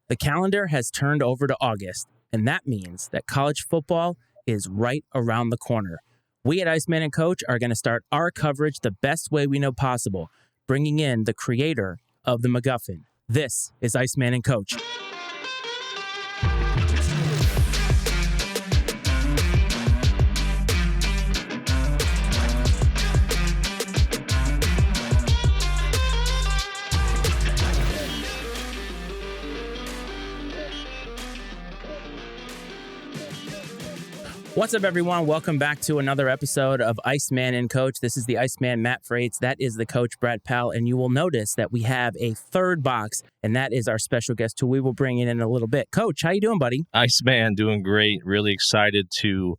The calendar has turned over to August, and that means that college football is right around the corner. We at Iceman and Coach are going to start our coverage the best way we know possible, bringing in the creator of the Macguffin. This is Iceman and Coach. What's up, everyone? Welcome back to another episode of Iceman and Coach. This is the Iceman, Matt Freites. That is the Coach, Brad Powell. And you will notice that we have a third box, and that is our special guest, who we will bring in a little bit. Coach, how you doing, buddy? Iceman, doing great. Really excited to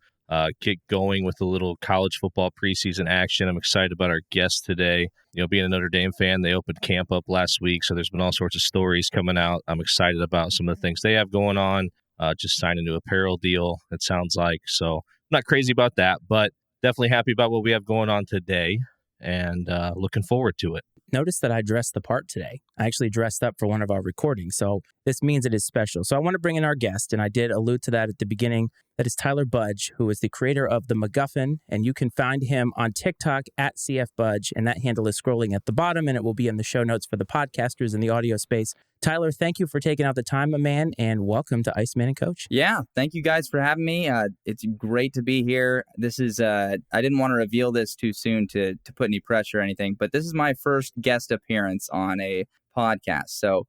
get going with a little college football preseason action. I'm excited about our guest today. You know, being a Notre Dame fan, they opened camp up last week, so there's been all sorts of stories coming out. I'm excited about some of the things they have going on. Just signed a new apparel deal, it sounds like. So I'm not crazy about that, but definitely happy about what we have going on today and looking forward to it. Notice that I dressed the part today. I actually dressed up for one of our recordings, so this means it is special. So I want to bring in our guest, and I did allude to that at the beginning. That is Tyler Budge, who is the creator of the Macguffin, and you can find him on TikTok at CFBudge, and that handle is scrolling at the bottom, and it will be in the show notes for the podcasters in the audio space. Tyler, thank you for taking out the time, my man, and welcome to Iceman and Coach. Yeah, thank you guys for having me. It's great to be here. This is, I didn't want to reveal this too soon to put any pressure or anything, but this is my first guest appearance on a podcast. So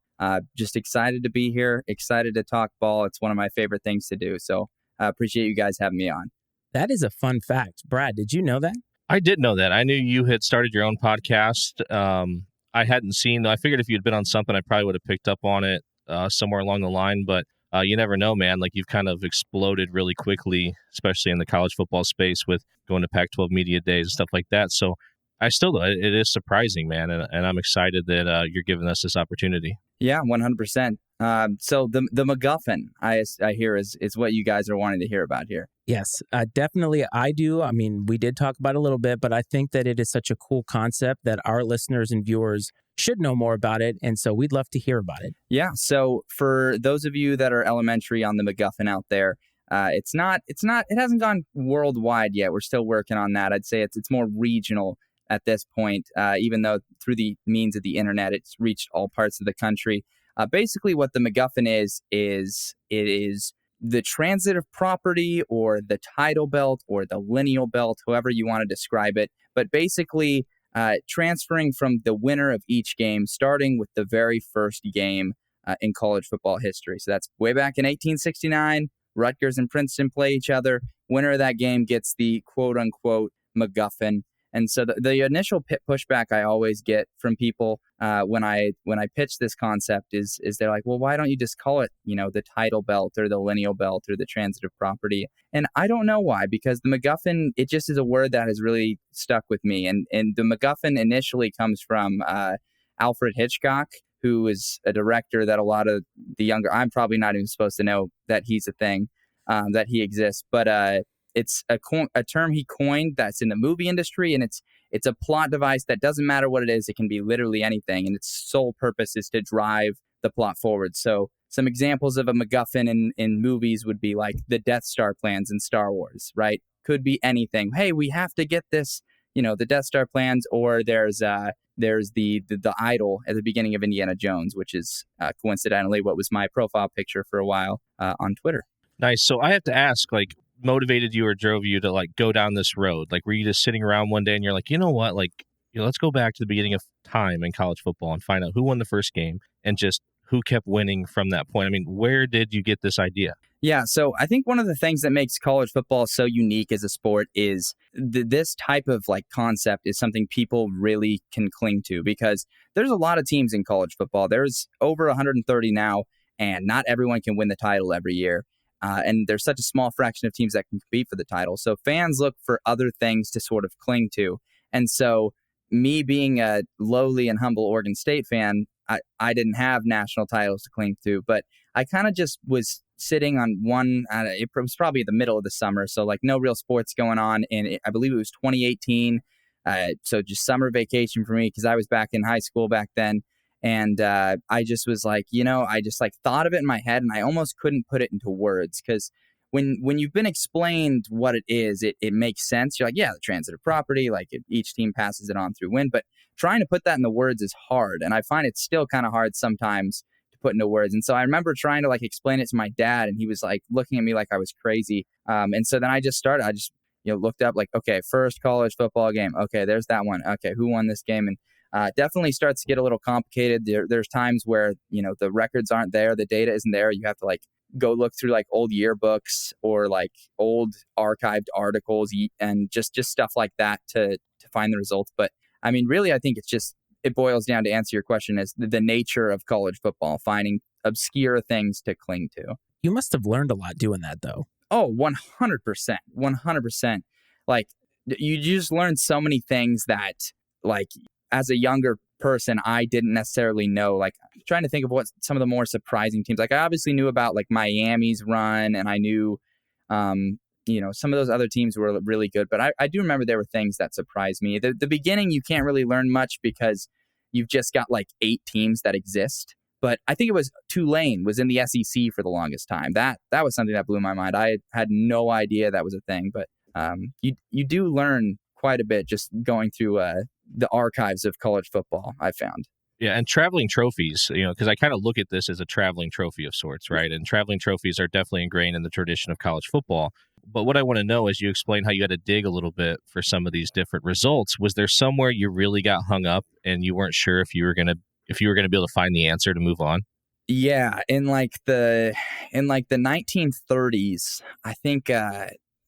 just excited to be here, excited to talk ball. It's one of my favorite things to do. So I appreciate you guys having me on. That is a fun fact. Brad, did you know that? I did know that. I knew you had started your own podcast. I hadn't seen, I figured if you'd been on something, I probably would have picked up on it somewhere along the line, but you never know, man. Like, you've kind of exploded really quickly, especially in the college football space with going to Pac-12 media days and stuff like that. So I still, it is surprising, man, and I'm excited that you're giving us this opportunity. Yeah, 100%. So the Macguffin, I hear, is what you guys are wanting to hear about here. Yes, definitely I do. I mean, we did talk about it a little bit, but I think that it is such a cool concept that our listeners and viewers should know more about it, and so we'd love to hear about it. Yeah, so for those of you that are elementary on the Macguffin out there, it hasn't gone worldwide yet. We're still working on that. I'd say it's more regional at this point, even though through the means of the internet, it's reached all parts of the country. Basically, what the Macguffin is it is the transitive property or the title belt or the lineal belt, however you want to describe it. But basically, transferring from the winner of each game, starting with the very first game in college football history. So that's way back in 1869. Rutgers and Princeton play each other. Winner of that game gets the quote-unquote Macguffin. And so the initial pushback I always get from people when I pitch this concept is they're like, well, why don't you just call it, the title belt or the lineal belt or the transitive property? And I don't know why, because the Macguffin, it just is a word that has really stuck with me. And the Macguffin initially comes from Alfred Hitchcock, who is a director that a lot of the younger, I'm probably not even supposed to know that he's a thing, that he exists, but it's a term he coined that's in the movie industry, and it's a plot device that doesn't matter what it is. It can be literally anything, and its sole purpose is to drive the plot forward. So some examples of a Macguffin in movies would be like the Death Star plans in Star Wars, right? Could be anything. Hey, we have to get this, the Death Star plans, or there's the idol at the beginning of Indiana Jones, which is coincidentally what was my profile picture for a while on Twitter. Nice. So I have to ask, motivated you or drove you to go down this road? Were you just sitting around one day and you're like, you know what, let's go back to the beginning of time in college football and find out who won the first game and just who kept winning from that point? I mean, where did you get this idea? Yeah, so I think one of the things that makes college football so unique as a sport is this type of concept is something people really can cling to, because there's a lot of teams in college football. There's over 130 now, and not everyone can win the title every year. And there's such a small fraction of teams that can compete for the title. So fans look for other things to sort of cling to. And so me being a lowly and humble Oregon State fan, I didn't have national titles to cling to, but I kind of just was sitting on one, it was probably the middle of the summer. So no real sports going on. And I believe it was 2018. So just summer vacation for me, because I was back in high school back then. And I just was like, I just like thought of it in my head and I almost couldn't put it into words because when you've been explained what it is, it makes sense. You're like, yeah, the transitive property, like each team passes it on through wind. But trying to put that in the words is hard. And I find it's still kind of hard sometimes to put into words. And so I remember trying to like explain it to my dad and he was like looking at me like I was crazy. And so then I just looked up like, okay, first college football game. Okay, there's that one. Okay, who won this game? And definitely starts to get a little complicated. There's times where, the records aren't there. The data isn't there. You have to like go look through like old yearbooks or like old archived articles and just stuff like that to find the results. But I mean, really, I think it boils down to answer your question is the nature of college football, finding obscure things to cling to. You must have learned a lot doing that though. Oh, 100%. 100%. Like you just learn so many things that like as a younger person, I didn't necessarily know. Like trying to think of what some of the more surprising teams, like I obviously knew about like Miami's run and I knew, some of those other teams were really good, but I do remember there were things that surprised me. The beginning, you can't really learn much because you've just got like 8 teams that exist. But I think it was Tulane was in the SEC for the longest time. That was something that blew my mind. I had no idea that was a thing, but you do learn quite a bit just going through the archives of college football, I found. Yeah, and traveling trophies, because I kind of look at this as a traveling trophy of sorts, right? And traveling trophies are definitely ingrained in the tradition of college football. But what I want to know is you explain how you had to dig a little bit for some of these different results. Was there somewhere you really got hung up and you weren't sure if you were going to be able to find the answer to move on? Yeah, in the 1930s, I think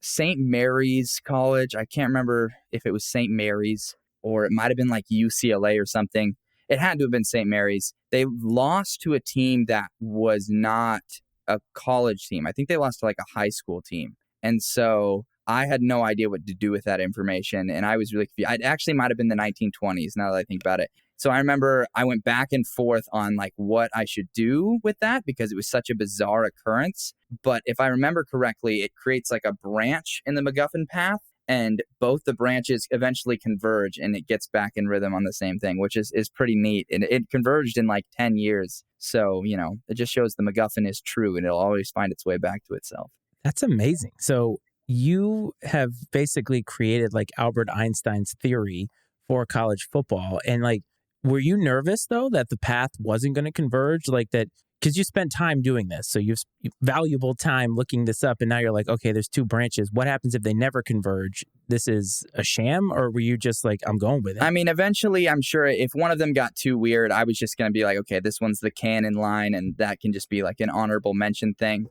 St. Mary's College, I can't remember if it was St. Mary's or it might have been like UCLA or something. It had to have been St. Mary's. They lost to a team that was not a college team. I think they lost to like a high school team. And so I had no idea what to do with that information. And I was really confused. It actually might have been the 1920s now that I think about it. So I remember I went back and forth on like what I should do with that because it was such a bizarre occurrence. But if I remember correctly, it creates like a branch in the Macguffin path and both the branches eventually converge and it gets back in rhythm on the same thing, which is pretty neat. And it converged in like 10 years. So, it just shows the Macguffin is true and it'll always find its way back to itself. That's amazing. So you have basically created like Albert Einstein's theory for college football. And like, were you nervous though that the path wasn't going to converge like that? Because you spent time doing this. So you've valuable time looking this up. And now you're like, okay, there's 2 branches. What happens if they never converge? This is a sham? Or were you just like, I'm going with it? I mean, eventually, I'm sure if one of them got too weird, I was just going to be like, okay, this one's the canon line. And that can just be like an honorable mention thing.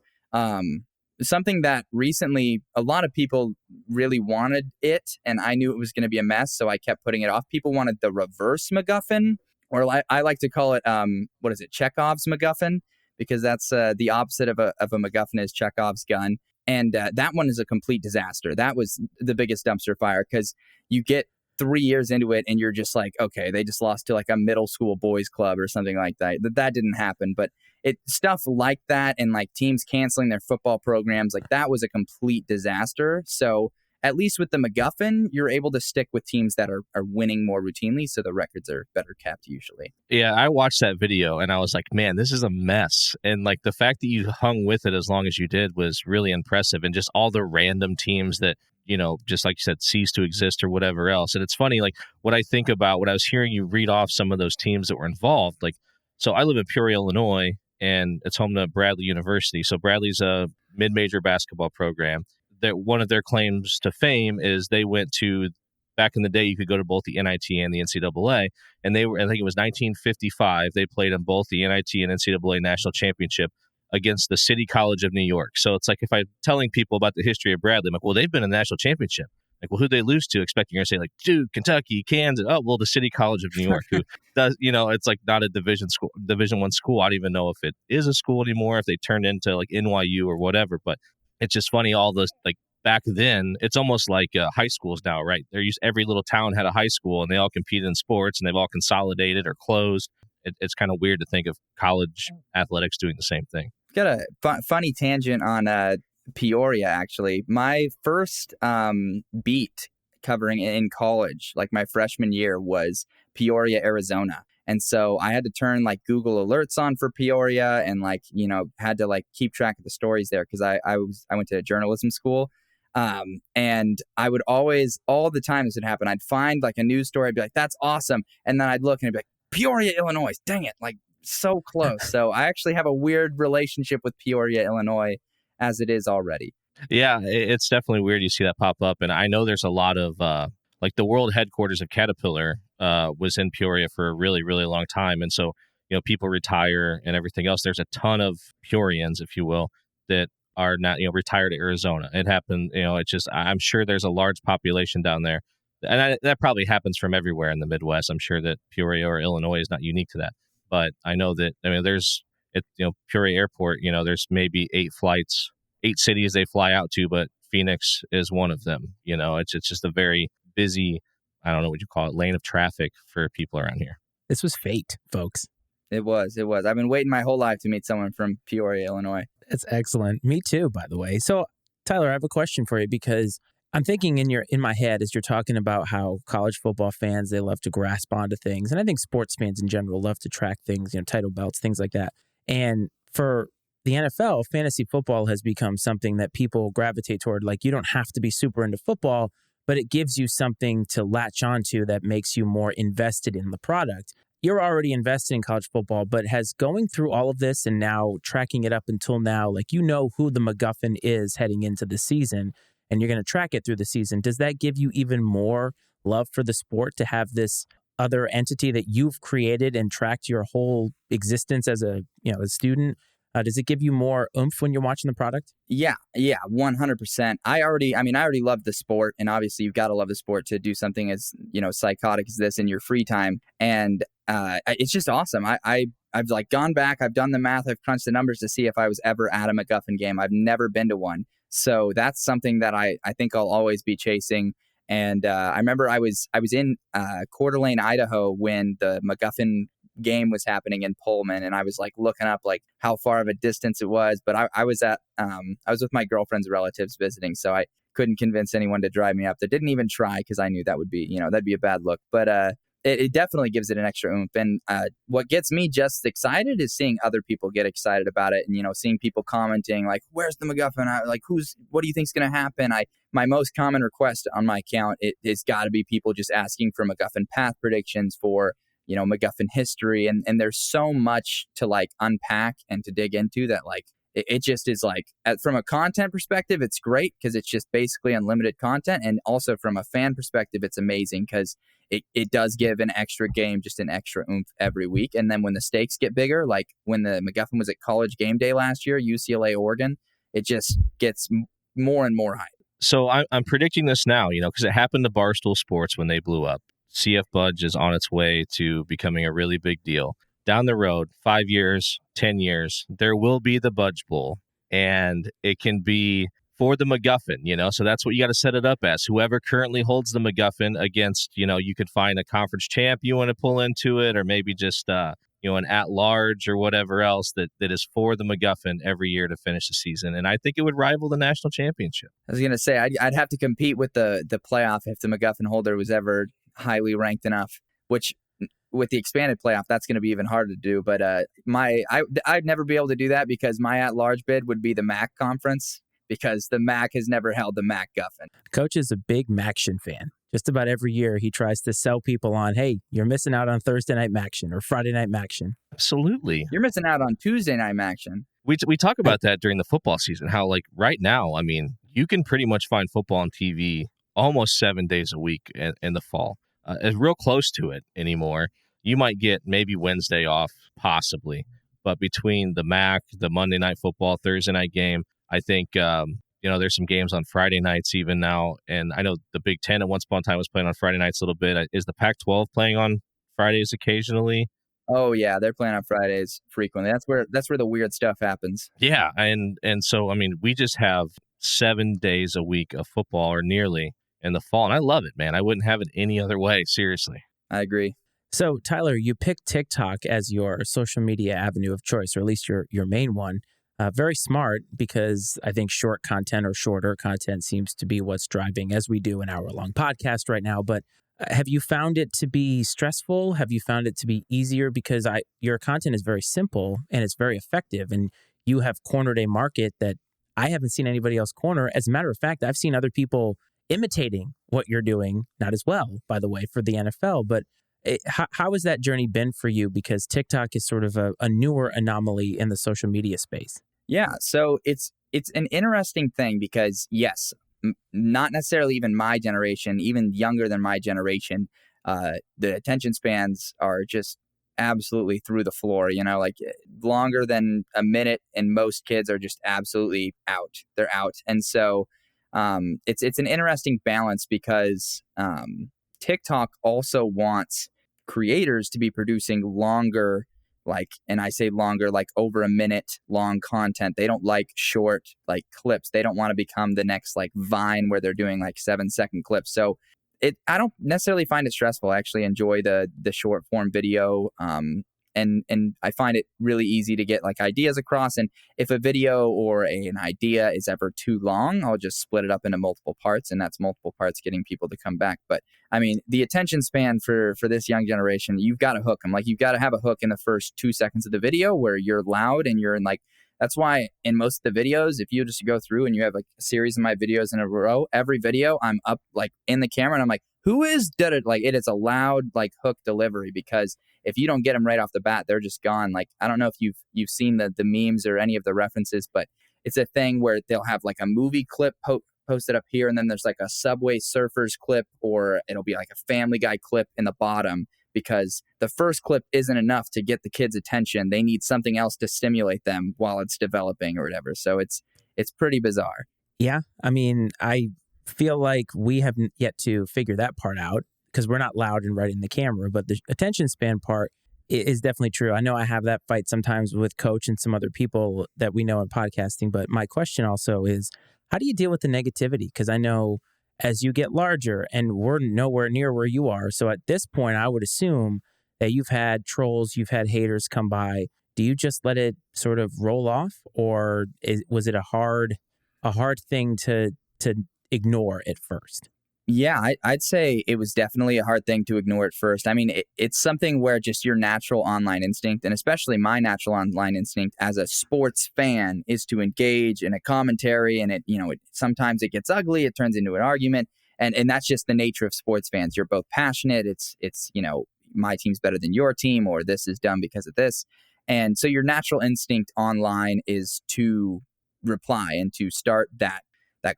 Something that recently a lot of people really wanted it, and I knew it was going to be a mess, so I kept putting it off. People wanted the reverse Macguffin, or I like to call it, Chekhov's Macguffin, because that's the opposite of a Macguffin is Chekhov's gun. And that one is a complete disaster. That was the biggest dumpster fire because you get 3 years into it and you're just like, okay, they just lost to like a middle school boys club or something like that. That didn't happen. But stuff like that and like teams canceling their football programs, like that was a complete disaster. So at least with the Macguffin, you're able to stick with teams that are winning more routinely. So the records are better kept usually. Yeah, I watched that video and I was like, man, this is a mess. And like the fact that you hung with it as long as you did was really impressive. And just all the random teams that, just like you said, cease to exist or whatever else. And it's funny, like what I think about when I was hearing you read off some of those teams that were involved, like, so I live in Peoria, Illinois, and it's home to Bradley University. So Bradley's a mid-major basketball program. That one of their claims to fame is they went to, back in the day, you could go to both the NIT and the NCAA, and I think it was 1955, they played in both the NIT and NCAA national championship against the City College of New York. So it's like if I'm telling people about the history of Bradley, I'm like, well, they've been in the national championship. Like, well, who'd they lose to? Expecting you're going to say like Duke, Kentucky, Kansas. Oh, well, the City College of New York, who does, it's like not a Division I school. I don't even know if it is a school anymore, if they turned into like NYU or whatever. But it's just funny, all those, like back then, it's almost like high schools now, right? Every little town had a high school and they all competed in sports and they've all consolidated or closed. It's kind of weird to think of college athletics doing the same thing. Got a funny tangent on Peoria, actually. My first beat covering in college, like my freshman year, was Peoria, Arizona. And so I had to turn like Google alerts on for Peoria and like, had to like keep track of the stories there because I went to journalism school. And I would always, all the time this would happen, I'd find like a news story, I'd be like, that's awesome. And then I'd look and I'd be like, Peoria, Illinois, dang it, like so close. So I actually have a weird relationship with Peoria, Illinois as it is already. Yeah, it's definitely weird you see that pop up. And I know there's a lot of, like the world headquarters of Caterpillar was in Peoria for a really, really long time. And so, people retire and everything else. There's a ton of Peorians, if you will, that are not, retired to Arizona. It happened, it's just, I'm sure there's a large population down there. And that probably happens from everywhere in the Midwest. I'm sure that Peoria or Illinois is not unique to that. But I know that, there's, Peoria Airport, there's maybe 8 cities they fly out to, but Phoenix is one of them. It's just a very busy, I don't know what you call it, lane of traffic for people around here. This was fate, folks. It was. I've been waiting my whole life to meet someone from Peoria, Illinois. That's excellent. Me too, by the way. So, Tyler, I have a question for you because I'm thinking in my head as you're talking about how college football fans, they love to grasp onto things. And I think sports fans in general love to track things, title belts, things like that. And for the NFL, fantasy football has become something that people gravitate toward. Like, you don't have to be super into football, but it gives you something to latch onto that makes you more invested in the product. You're already invested in college football, but has going through all of this and now tracking it up until now, like, who the Macguffin is heading into the season, and you're going to track it through the season. Does that give you even more love for the sport to have this other entity that you've created and tracked your whole existence as a student? Does it give you more oomph when you're watching the product? Yeah, 100%. I already love the sport, and obviously you've got to love the sport to do something as, psychotic as this in your free time. And it's just awesome. I've like gone back, I've done the math, I've crunched the numbers to see if I was ever at a Macguffin game. I've never been to one. So that's something that I think I'll always be chasing. And I remember I was in Coeur d'Alene, Idaho when the Macguffin game was happening in Pullman, and I was like looking up like how far of a distance it was, but I was with my girlfriend's relatives visiting, so I couldn't convince anyone to drive me up. They didn't even try because I knew that would be that'd be a bad look. But it definitely gives it an extra oomph. And what gets me just excited is seeing other people get excited about it, and seeing people commenting like, "Where's the Macguffin? What do you think's going to happen?" My most common request on my account it's got to be people just asking for Macguffin path predictions for Macguffin history, and there's so much to like unpack and to dig into that like it just is like from a content perspective, it's great because it's just basically unlimited content, and also from a fan perspective, it's amazing because it does give an extra game, just an extra oomph every week. And then when the stakes get bigger, like when the Macguffin was at College Game Day last year, UCLA, Oregon, it just gets more and more hype. So I'm predicting this now, because it happened to Barstool Sports when they blew up. CF Budge is on its way to becoming a really big deal. Down the road, 5 years, 10 years, there will be the Budge Bowl, and it can be for the Macguffin, so that's what you got to set it up as. Whoever currently holds the Macguffin against, you could find a conference champ you want to pull into it, or maybe just, an at-large or whatever else that is for the Macguffin every year to finish the season. And I think it would rival the national championship. I was going to say, I'd have to compete with the playoff if the Macguffin holder was ever highly ranked enough, which with the expanded playoff, that's going to be even harder to do. But I'd never be able to do that because my at-large bid would be the MAC conference, because the MAC has never held the Macguffin. Coach is a big Maction fan. Just about every year, he tries to sell people on, hey, you're missing out on Thursday night Maction or Friday night Maction. Absolutely. You're missing out on Tuesday night Maction. We talk about that during the football season, how like right now, I mean, you can pretty much find football on TV almost 7 days a week in the fall. It's real close to it anymore. You might get maybe Wednesday off, possibly. But between the MAC, the Monday night football, Thursday night game, I think, there's some games on Friday nights even now. And I know the Big Ten at once upon a time was playing on Friday nights a little bit. Is the Pac-12 playing on Fridays occasionally? Oh, yeah. They're playing on Fridays frequently. That's where the weird stuff happens. Yeah. And so, I mean, we just have 7 days a week of football or nearly in the fall. And I love it, man. I wouldn't have it any other way. Seriously. I agree. So, Tyler, you picked TikTok as your social media avenue of choice, or at least your main one. Very smart, because I think short content or shorter content seems to be what's driving, as we do an hour-long podcast right now. But Have you found it to be stressful? Have you found it to be easier? Because your content is very simple and it's very effective, and you have cornered a market that I haven't seen anybody else corner. As a matter of fact, I've seen other people imitating what you're doing, not as well, by the way, for the NFL. But how has that journey been for you? Because TikTok is sort of a newer anomaly in the social media space. Yeah, so it's an interesting thing because yes, not necessarily even my generation, even younger than my generation, the attention spans are just absolutely through the floor. Like longer than a minute, and most kids are just absolutely out. They're out, and so it's an interesting balance because TikTok also wants creators to be producing longer, and I say longer, like over a minute long content. They don't like short, like clips. They don't want to become the next like Vine where they're doing like 7-second clips. So I don't necessarily find it stressful. I actually enjoy the short form video. And I find it really easy to get like ideas across. And if a video or an idea is ever too long, I'll just split it up into multiple parts, and that's multiple parts getting people to come back. But I mean, the attention span for this young generation, you've got to hook them. Like you've got to have a hook in the first 2 seconds of the video where you're loud and you're in like, that's why in most of the videos, if you just go through and you have like a series of my videos in a row, every video I'm up like in the camera and I'm like, who is did it? Like it is a loud like hook delivery, because if you don't get them right off the bat, they're just gone. Like I don't know if you've seen the memes or any of the references, but it's a thing where they'll have like a movie clip posted up here, and then there's like a Subway Surfers clip, or it'll be like a Family Guy clip in the bottom, because the first clip isn't enough to get the kids' attention. They need something else to stimulate them while it's developing or whatever. So it's pretty bizarre. Yeah, I mean, I feel like we haven't yet to figure that part out because we're not loud and right in the camera, but the attention span part is definitely true. I know I have that fight sometimes with Coach and some other people that we know in podcasting, but my question also is, how do you deal with the negativity? Because I know as you get larger, and we're nowhere near where you are, so at this point, I would assume that you've had trolls, you've had haters come by. Do you just let it sort of roll off, or was it a hard thing to ignore at first? Yeah, I'd say it was definitely a hard thing to ignore at first. I mean, it's something where just your natural online instinct, and especially my natural online instinct as a sports fan, is to engage in a commentary. And sometimes it gets ugly, it turns into an argument, and that's just the nature of sports fans. You're both passionate. It's my team's better than your team, or this is done because of this, and so your natural instinct online is to reply and to start that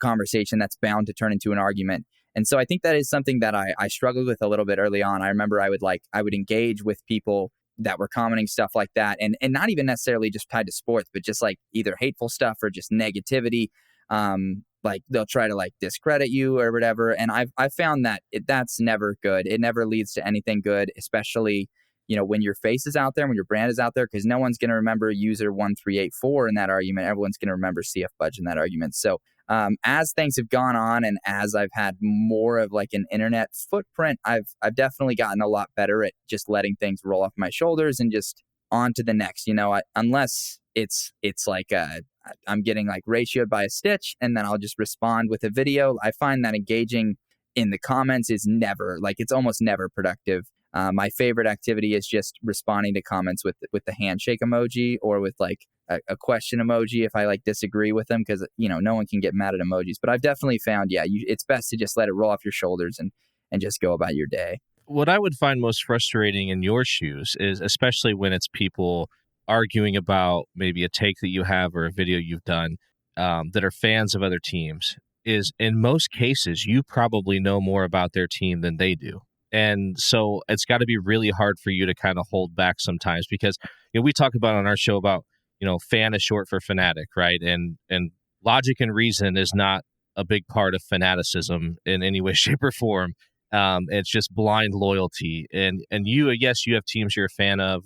conversation that's bound to turn into an argument. And so I think that is something that I struggled with a little bit early on. I remember I would engage with people that were commenting stuff like that, and not even necessarily just tied to sports, but just like either hateful stuff or just negativity. Like they'll try to like discredit you or whatever. And I've found that that's never good. It never leads to anything good, especially when your face is out there, when your brand is out there, because no one's going to remember user 1384 in that argument. Everyone's going to remember CF Budge in that argument. So as things have gone on, and as I've had more of like an internet footprint, I've definitely gotten a lot better at just letting things roll off my shoulders and just on to the next. Unless it's like I'm getting like ratioed by a stitch, and then I'll just respond with a video. I find that engaging in the comments is never, like, it's almost never productive. My favorite activity is just responding to comments with the handshake emoji, or with like a question emoji if I like disagree with them, because no one can get mad at emojis. But I've definitely found it's best to just let it roll off your shoulders and just go about your day. What I would find most frustrating in your shoes is, especially when it's people arguing about maybe a take that you have or a video you've done, that are fans of other teams, is in most cases you probably know more about their team than they do. And so it's got to be really hard for you to kind of hold back sometimes, because we talk about on our show about fan is short for fanatic, right? And logic and reason is not a big part of fanaticism in any way, shape, or form. It's just blind loyalty. And yes, you have teams you're a fan of,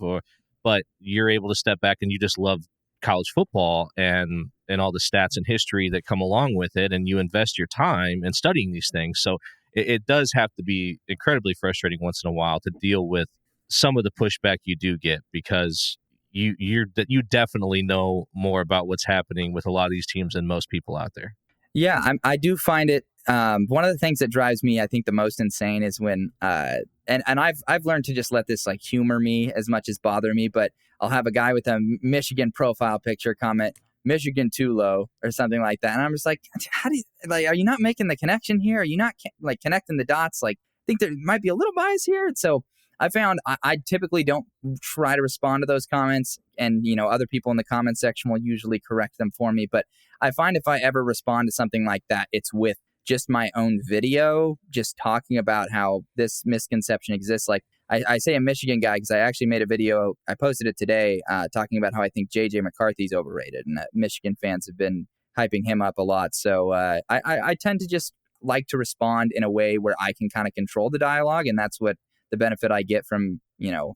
but you're able to step back and you just love college football and all the stats and history that come along with it, and you invest your time in studying these things. So it does have to be incredibly frustrating once in a while to deal with some of the pushback you do get, because you definitely know more about what's happening with a lot of these teams than most people out there. Yeah, I do find it One of the things that drives me, I think, the most insane is when, and I've learned to just let this like humor me as much as bother me, but I'll have a guy with a Michigan profile picture comment, Michigan too low or something like that. And I'm just like, how do you, like, are you not making the connection here? Are you not like connecting the dots? Like, I think there might be a little bias here. And so I found I typically don't try to respond to those comments, and, other people in the comment section will usually correct them for me. But I find if I ever respond to something like that, it's with just my own video, just talking about how this misconception exists. Like I say a Michigan guy because I actually made a video, I posted it today, talking about how I think J.J. McCarthy's overrated, and that Michigan fans have been hyping him up a lot. So I tend to just like to respond in a way where I can kind of control the dialogue, and that's what the benefit I get from,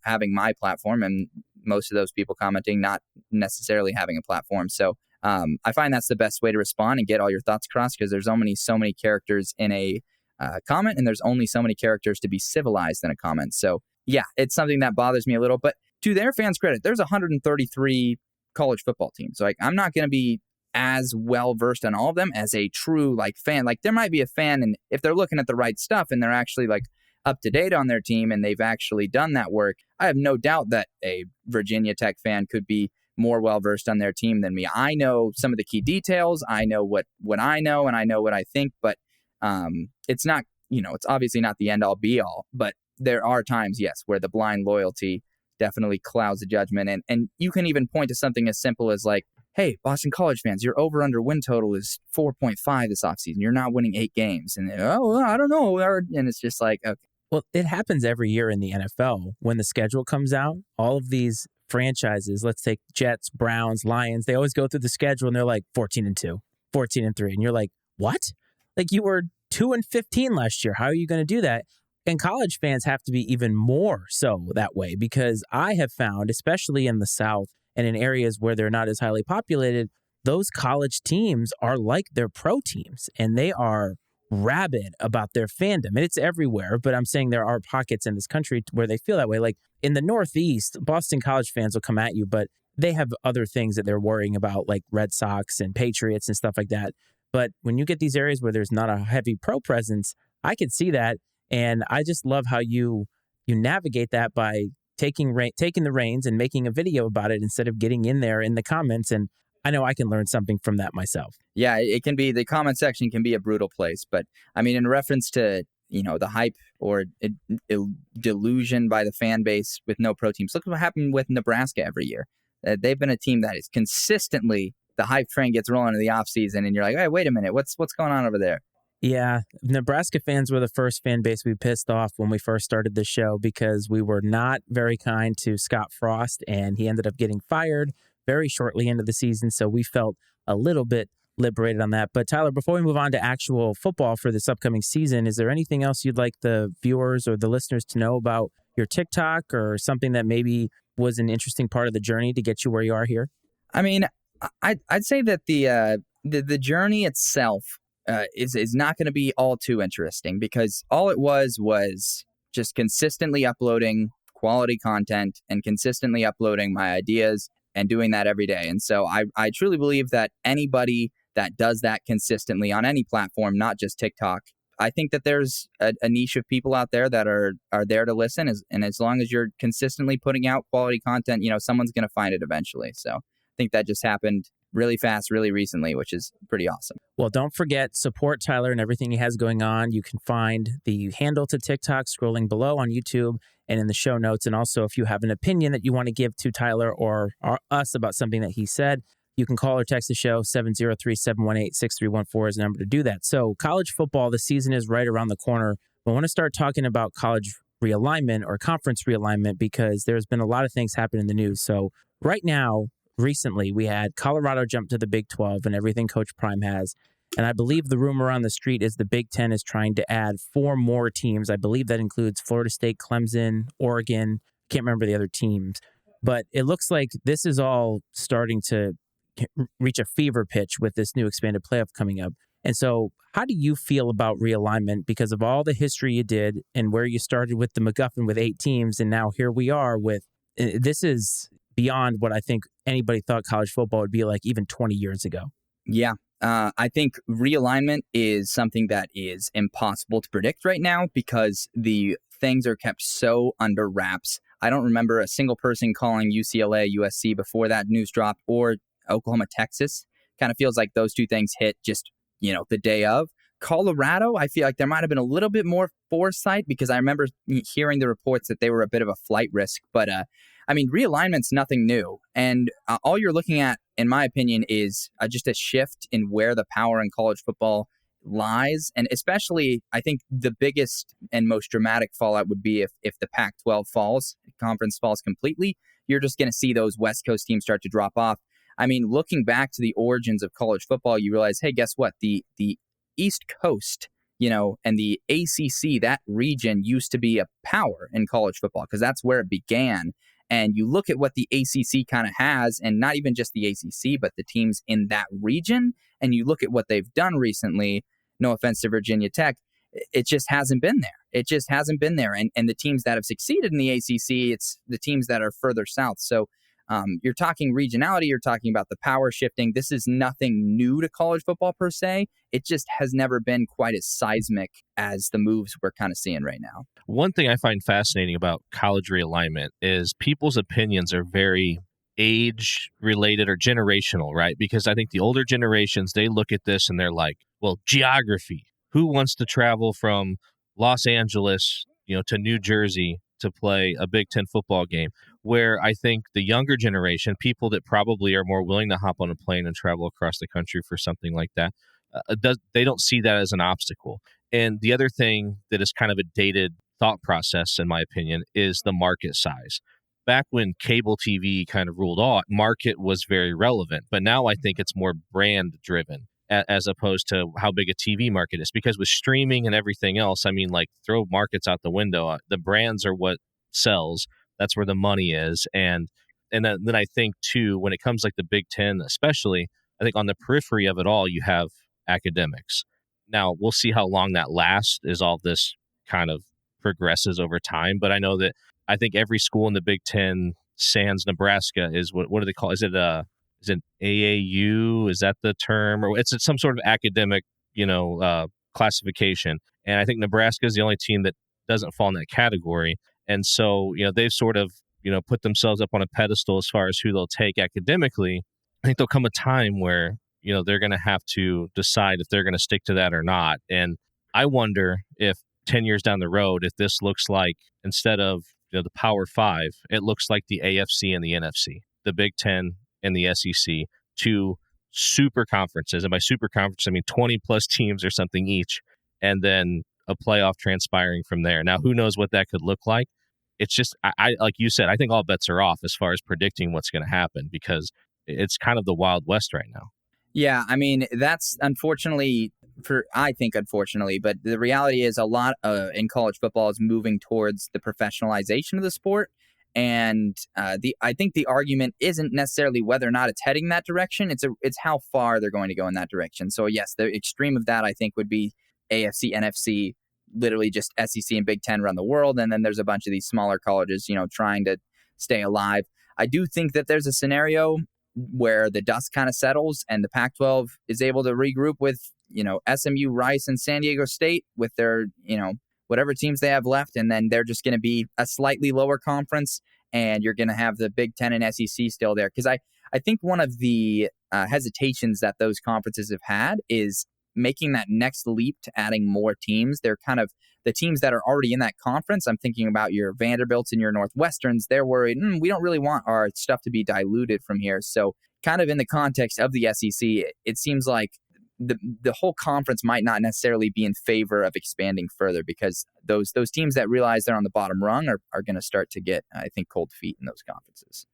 having my platform, and most of those people commenting not necessarily having a platform. So I find that's the best way to respond and get all your thoughts across, because there's only so many characters in a comment, and there's only so many characters to be civilized in a comment. So yeah, it's something that bothers me a little, but to their fans' credit, there's 133 college football teams. So like, I'm not going to be as well versed on all of them as a true like fan. Like, there might be a fan, and if they're looking at the right stuff and they're actually like up to date on their team and they've actually done that work, I have no doubt that a Virginia Tech fan could be more well-versed on their team than me. I know some of the key details. I know what I know, and I know what I think, but it's not, it's obviously not the end-all be-all, but there are times, yes, where the blind loyalty definitely clouds the judgment. And you can even point to something as simple as like, hey, Boston College fans, your over-under win total is 4.5 this offseason. You're not winning 8 games. And, I don't know. And it's just like, okay. Well, it happens every year in the NFL. When the schedule comes out, all of these franchises, let's take Jets, Browns, Lions, they always go through the schedule and they're like 14-2, 14-3. And you're like, what? Like, you were 2-15 last year. How are you going to do that? And college fans have to be even more so that way, because I have found, especially in the South and in areas where they're not as highly populated, those college teams are like their pro teams, and they are rabid about their fandom. And it's everywhere, but I'm saying there are pockets in this country where they feel that way. Like in the Northeast, Boston College fans will come at you, but they have other things that they're worrying about, like Red Sox and Patriots and stuff like that. But when you get these areas where there's not a heavy pro presence, I could see that. And I just love how you navigate that by taking the reins and making a video about it instead of getting in there in the comments. And I know I can learn something from that myself. Yeah, it can be, the comment section can be a brutal place. But I mean, in reference to, the hype or delusion by the fan base with no pro teams, look what happened with Nebraska every year. They've been a team that is consistently, the hype train gets rolling in the offseason, and you're like, hey, wait a minute, what's going on over there? Yeah, Nebraska fans were the first fan base we pissed off when we first started the show, because we were not very kind to Scott Frost, and he ended up getting fired very shortly into the season. So we felt a little bit liberated on that. But Tyler, before we move on to actual football for this upcoming season, is there anything else you'd like the viewers or the listeners to know about your TikTok, or something that maybe was an interesting part of the journey to get you where you are here? I mean, I'd say that the journey itself is not going to be all too interesting, because all it was just consistently uploading quality content and consistently uploading my ideas and doing that every day. And so I truly believe that anybody that does that consistently on any platform, not just TikTok, I think that there's a niche of people out there that are there to listen. And as long as you're consistently putting out quality content, someone's going to find it eventually. So I think that just happened really fast, really recently, which is pretty awesome. Well, don't forget, support Tyler and everything he has going on. You can find the handle to TikTok scrolling below on YouTube and in the show notes. And also, if you have an opinion that you want to give to Tyler or us about something that he said, you can call or text the show. 703-718-6314 is the number to do that. So college football, the season is right around the corner. I want to start talking about college realignment or conference realignment, because there's been a lot of things happen in the news. So right now, recently, we had Colorado jump to the Big 12 and everything Coach Prime has. And I believe the rumor on the street is the Big 10 is trying to add 4 more teams. I believe that includes Florida State, Clemson, Oregon. Can't remember the other teams. But it looks like this is all starting to reach a fever pitch with this new expanded playoff coming up. And so how do you feel about realignment, because of all the history you did and where you started with the Macguffin with 8 teams, and now here we are with, this is beyond what I think anybody thought college football would be like even 20 years ago. Yeah. I think realignment is something that is impossible to predict right now because the things are kept so under wraps. I don't remember a single person calling UCLA, USC before that news dropped, or Oklahoma, Texas. Kind of feels like those two things hit just, the day of. Colorado, I feel like there might have been a little bit more foresight because I remember hearing the reports that they were a bit of a flight risk. But realignment's nothing new. And all you're looking at, in my opinion, is just a shift in where the power in college football lies. And especially, I think the biggest and most dramatic fallout would be if the Pac-12 conference falls completely. You're just going to see those West Coast teams start to drop off. Looking back to the origins of college football, you realize, hey, guess what? The East Coast, and the ACC, that region used to be a power in college football because that's where it began. And you look at what the ACC kind of has, and not even just the ACC, but the teams in that region, and you look at what they've done recently, no offense to Virginia Tech, it just hasn't been there. It just hasn't been there. And the teams that have succeeded in the ACC, it's the teams that are further south. So you're talking regionality, you're talking about the power shifting. This is nothing new to college football per se. It just has never been quite as seismic as the moves we're kind of seeing right now. One thing I find fascinating about college realignment is people's opinions are very age related or generational, right? Because I think the older generations, they look at this and they're like, well, geography. Who wants to travel from Los Angeles, to New Jersey to play a Big Ten football game? Where I think the younger generation, people that probably are more willing to hop on a plane and travel across the country for something like that, they don't see that as an obstacle. And the other thing that is kind of a dated thought process, in my opinion, is the market size. Back when cable TV kind of ruled all, market was very relevant. But now I think it's more brand driven as opposed to how big a TV market is. Because with streaming and everything else, throw markets out the window. The brands are what sells. That's where the money is. And then I think, too, when it comes like the Big Ten, especially, I think on the periphery of it all, you have academics. Now, we'll see how long that lasts as all this kind of progresses over time. But I think every school in the Big Ten, sans Nebraska, is what do they call it? Is it AAU? Is that the term? Or it's some sort of academic, classification. And I think Nebraska is the only team that doesn't fall in that category. And so, they've sort of, put themselves up on a pedestal as far as who they'll take academically. I think there'll come a time where, they're going to have to decide if they're going to stick to that or not. And I wonder if 10 years down the road, if this looks like, instead of the Power Five, it looks like the AFC and the NFC, the Big Ten and the SEC, two super conferences. And by super conference, I mean 20 plus teams or something each, and then a playoff transpiring from there. Now, who knows what that could look like? It's just, I like you said, I think all bets are off as far as predicting what's going to happen because it's kind of the Wild West right now. Yeah, that's unfortunately, but the reality is a lot in college football is moving towards the professionalization of the sport. And I think the argument isn't necessarily whether or not it's heading that direction. It's how far they're going to go in that direction. So yes, the extreme of that I think would be AFC, NFC, literally just SEC and Big Ten around the world. And then there's a bunch of these smaller colleges, trying to stay alive. I do think that there's a scenario where the dust kind of settles and the Pac-12 is able to regroup with, SMU, Rice, and San Diego State with their, whatever teams they have left. And then they're just going to be a slightly lower conference and you're going to have the Big Ten and SEC still there. Because I think one of the hesitations that those conferences have had is making that next leap to adding more teams. They're kind of the teams that are already in that conference. I'm thinking about your Vanderbilts and your Northwesterns. They're worried, we don't really want our stuff to be diluted from here. So kind of in the context of the SEC, it seems like the whole conference might not necessarily be in favor of expanding further because those teams that realize they're on the bottom rung are going to start to get, I think, cold feet in those conferences.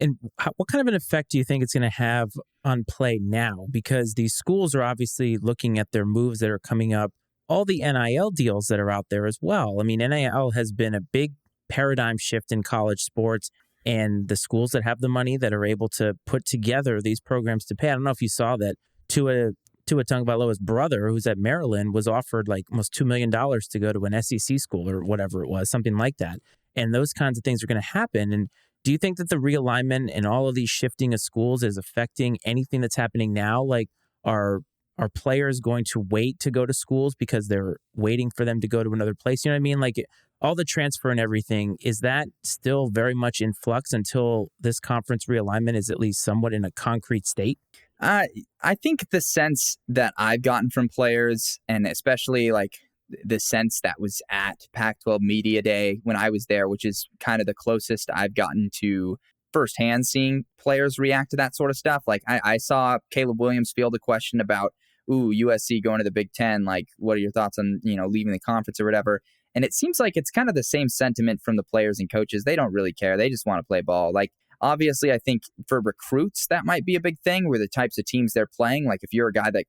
And what kind of an effect do you think it's going to have on play now? Because these schools are obviously looking at their moves that are coming up, all the NIL deals that are out there as well. NIL has been a big paradigm shift in college sports, and the schools that have the money that are able to put together these programs to pay. I don't know if you saw that Tua Tagovailoa's brother, who's at Maryland, was offered like almost $2 million to go to an SEC school or whatever it was, something like that. And those kinds of things are going to happen. And do you think that the realignment and all of these shifting of schools is affecting anything that's happening now? Like, are players going to wait to go to schools because they're waiting for them to go to another place? You know what I mean? Like all the transfer and everything, is that still very much in flux until this conference realignment is at least somewhat in a concrete state? I think the sense that I've gotten from players, and especially like the sense that was at Pac-12 Media Day when I was there, which is kind of the closest I've gotten to firsthand seeing players react to that sort of stuff. Like I saw Caleb Williams field a question about, USC going to the Big Ten. Like, what are your thoughts on, leaving the conference or whatever? And it seems like it's kind of the same sentiment from the players and coaches. They don't really care. They just want to play ball. Like, obviously, I think for recruits, that might be a big thing where the types of teams they're playing. Like if you're a guy that,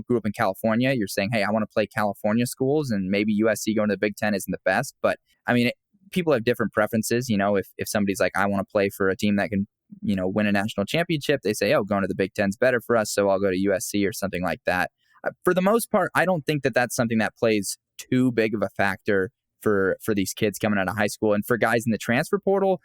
grew up in California, you're saying, hey, I want to play California schools, and maybe USC going to the Big Ten isn't the best. But I mean, people have different preferences. If somebody's like, I want to play for a team that can, win a national championship, they say, oh, going to the Big Ten's better for us, so I'll go to USC or something like that. For the most part, I don't think that that's something that plays too big of a factor for these kids coming out of high school. And for guys in the transfer portal,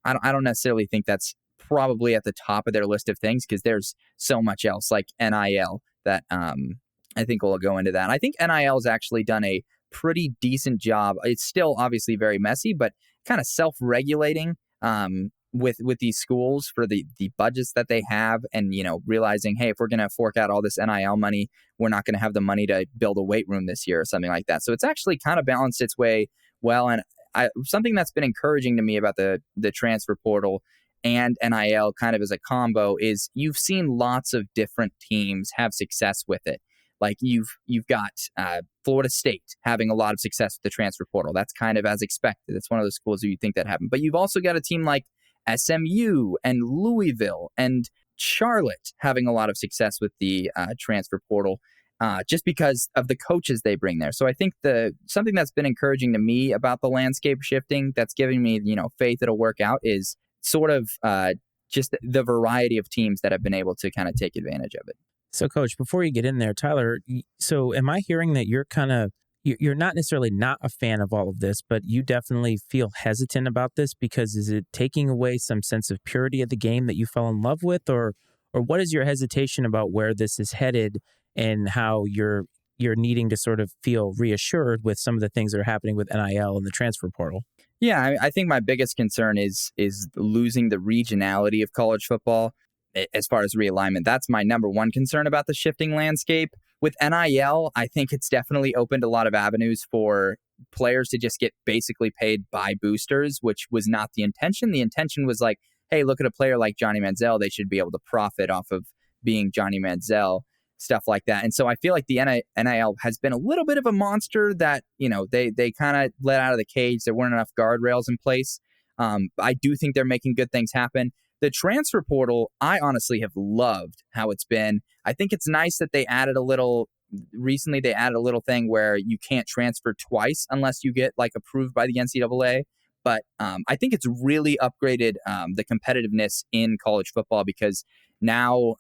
I don't necessarily think that's probably at the top of their list of things, because there's so much else like NIL that I think we'll go into that. I think NIL has actually done a pretty decent job. It's still obviously very messy, but kind of self-regulating with these schools for the budgets that they have, and realizing, hey, if we're going to fork out all this NIL money, we're not going to have the money to build a weight room this year or something like that. So it's actually kind of balanced its way well. And something that's been encouraging to me about the transfer portal and NIL kind of as a combo is you've seen lots of different teams have success with it. Like you've got Florida State having a lot of success with the transfer portal. That's kind of as expected. It's one of those schools that you think that happened. But you've also got a team like SMU and Louisville and Charlotte having a lot of success with the transfer portal, just because of the coaches they bring there. So I think something that's been encouraging to me about the landscape shifting, that's giving me faith it'll work out, is sort of just the variety of teams that have been able to kind of take advantage of it. So, Coach, before you get in there, Tyler, so am I hearing that you're not necessarily not a fan of all of this, but you definitely feel hesitant about this because is it taking away some sense of purity of the game that you fell in love with, or what is your hesitation about where this is headed and how you're needing to sort of feel reassured with some of the things that are happening with NIL and the transfer portal? Yeah, I think my biggest concern is losing the regionality of college football as far as realignment. That's my number one concern about the shifting landscape. With NIL, I think it's definitely opened a lot of avenues for players to just get basically paid by boosters, which was not the intention. The intention was like, hey, look at a player like Johnny Manziel. They should be able to profit off of being Johnny Manziel, stuff like that. And so I feel like the NIL has been a little bit of a monster that, they kind of let out of the cage. There weren't enough guardrails in place. I do think they're making good things happen. The transfer portal, I honestly have loved how it's been. I think it's nice that they added a little thing where you can't transfer twice unless you get like approved by the NCAA. But I think it's really upgraded the competitiveness in college football, because now,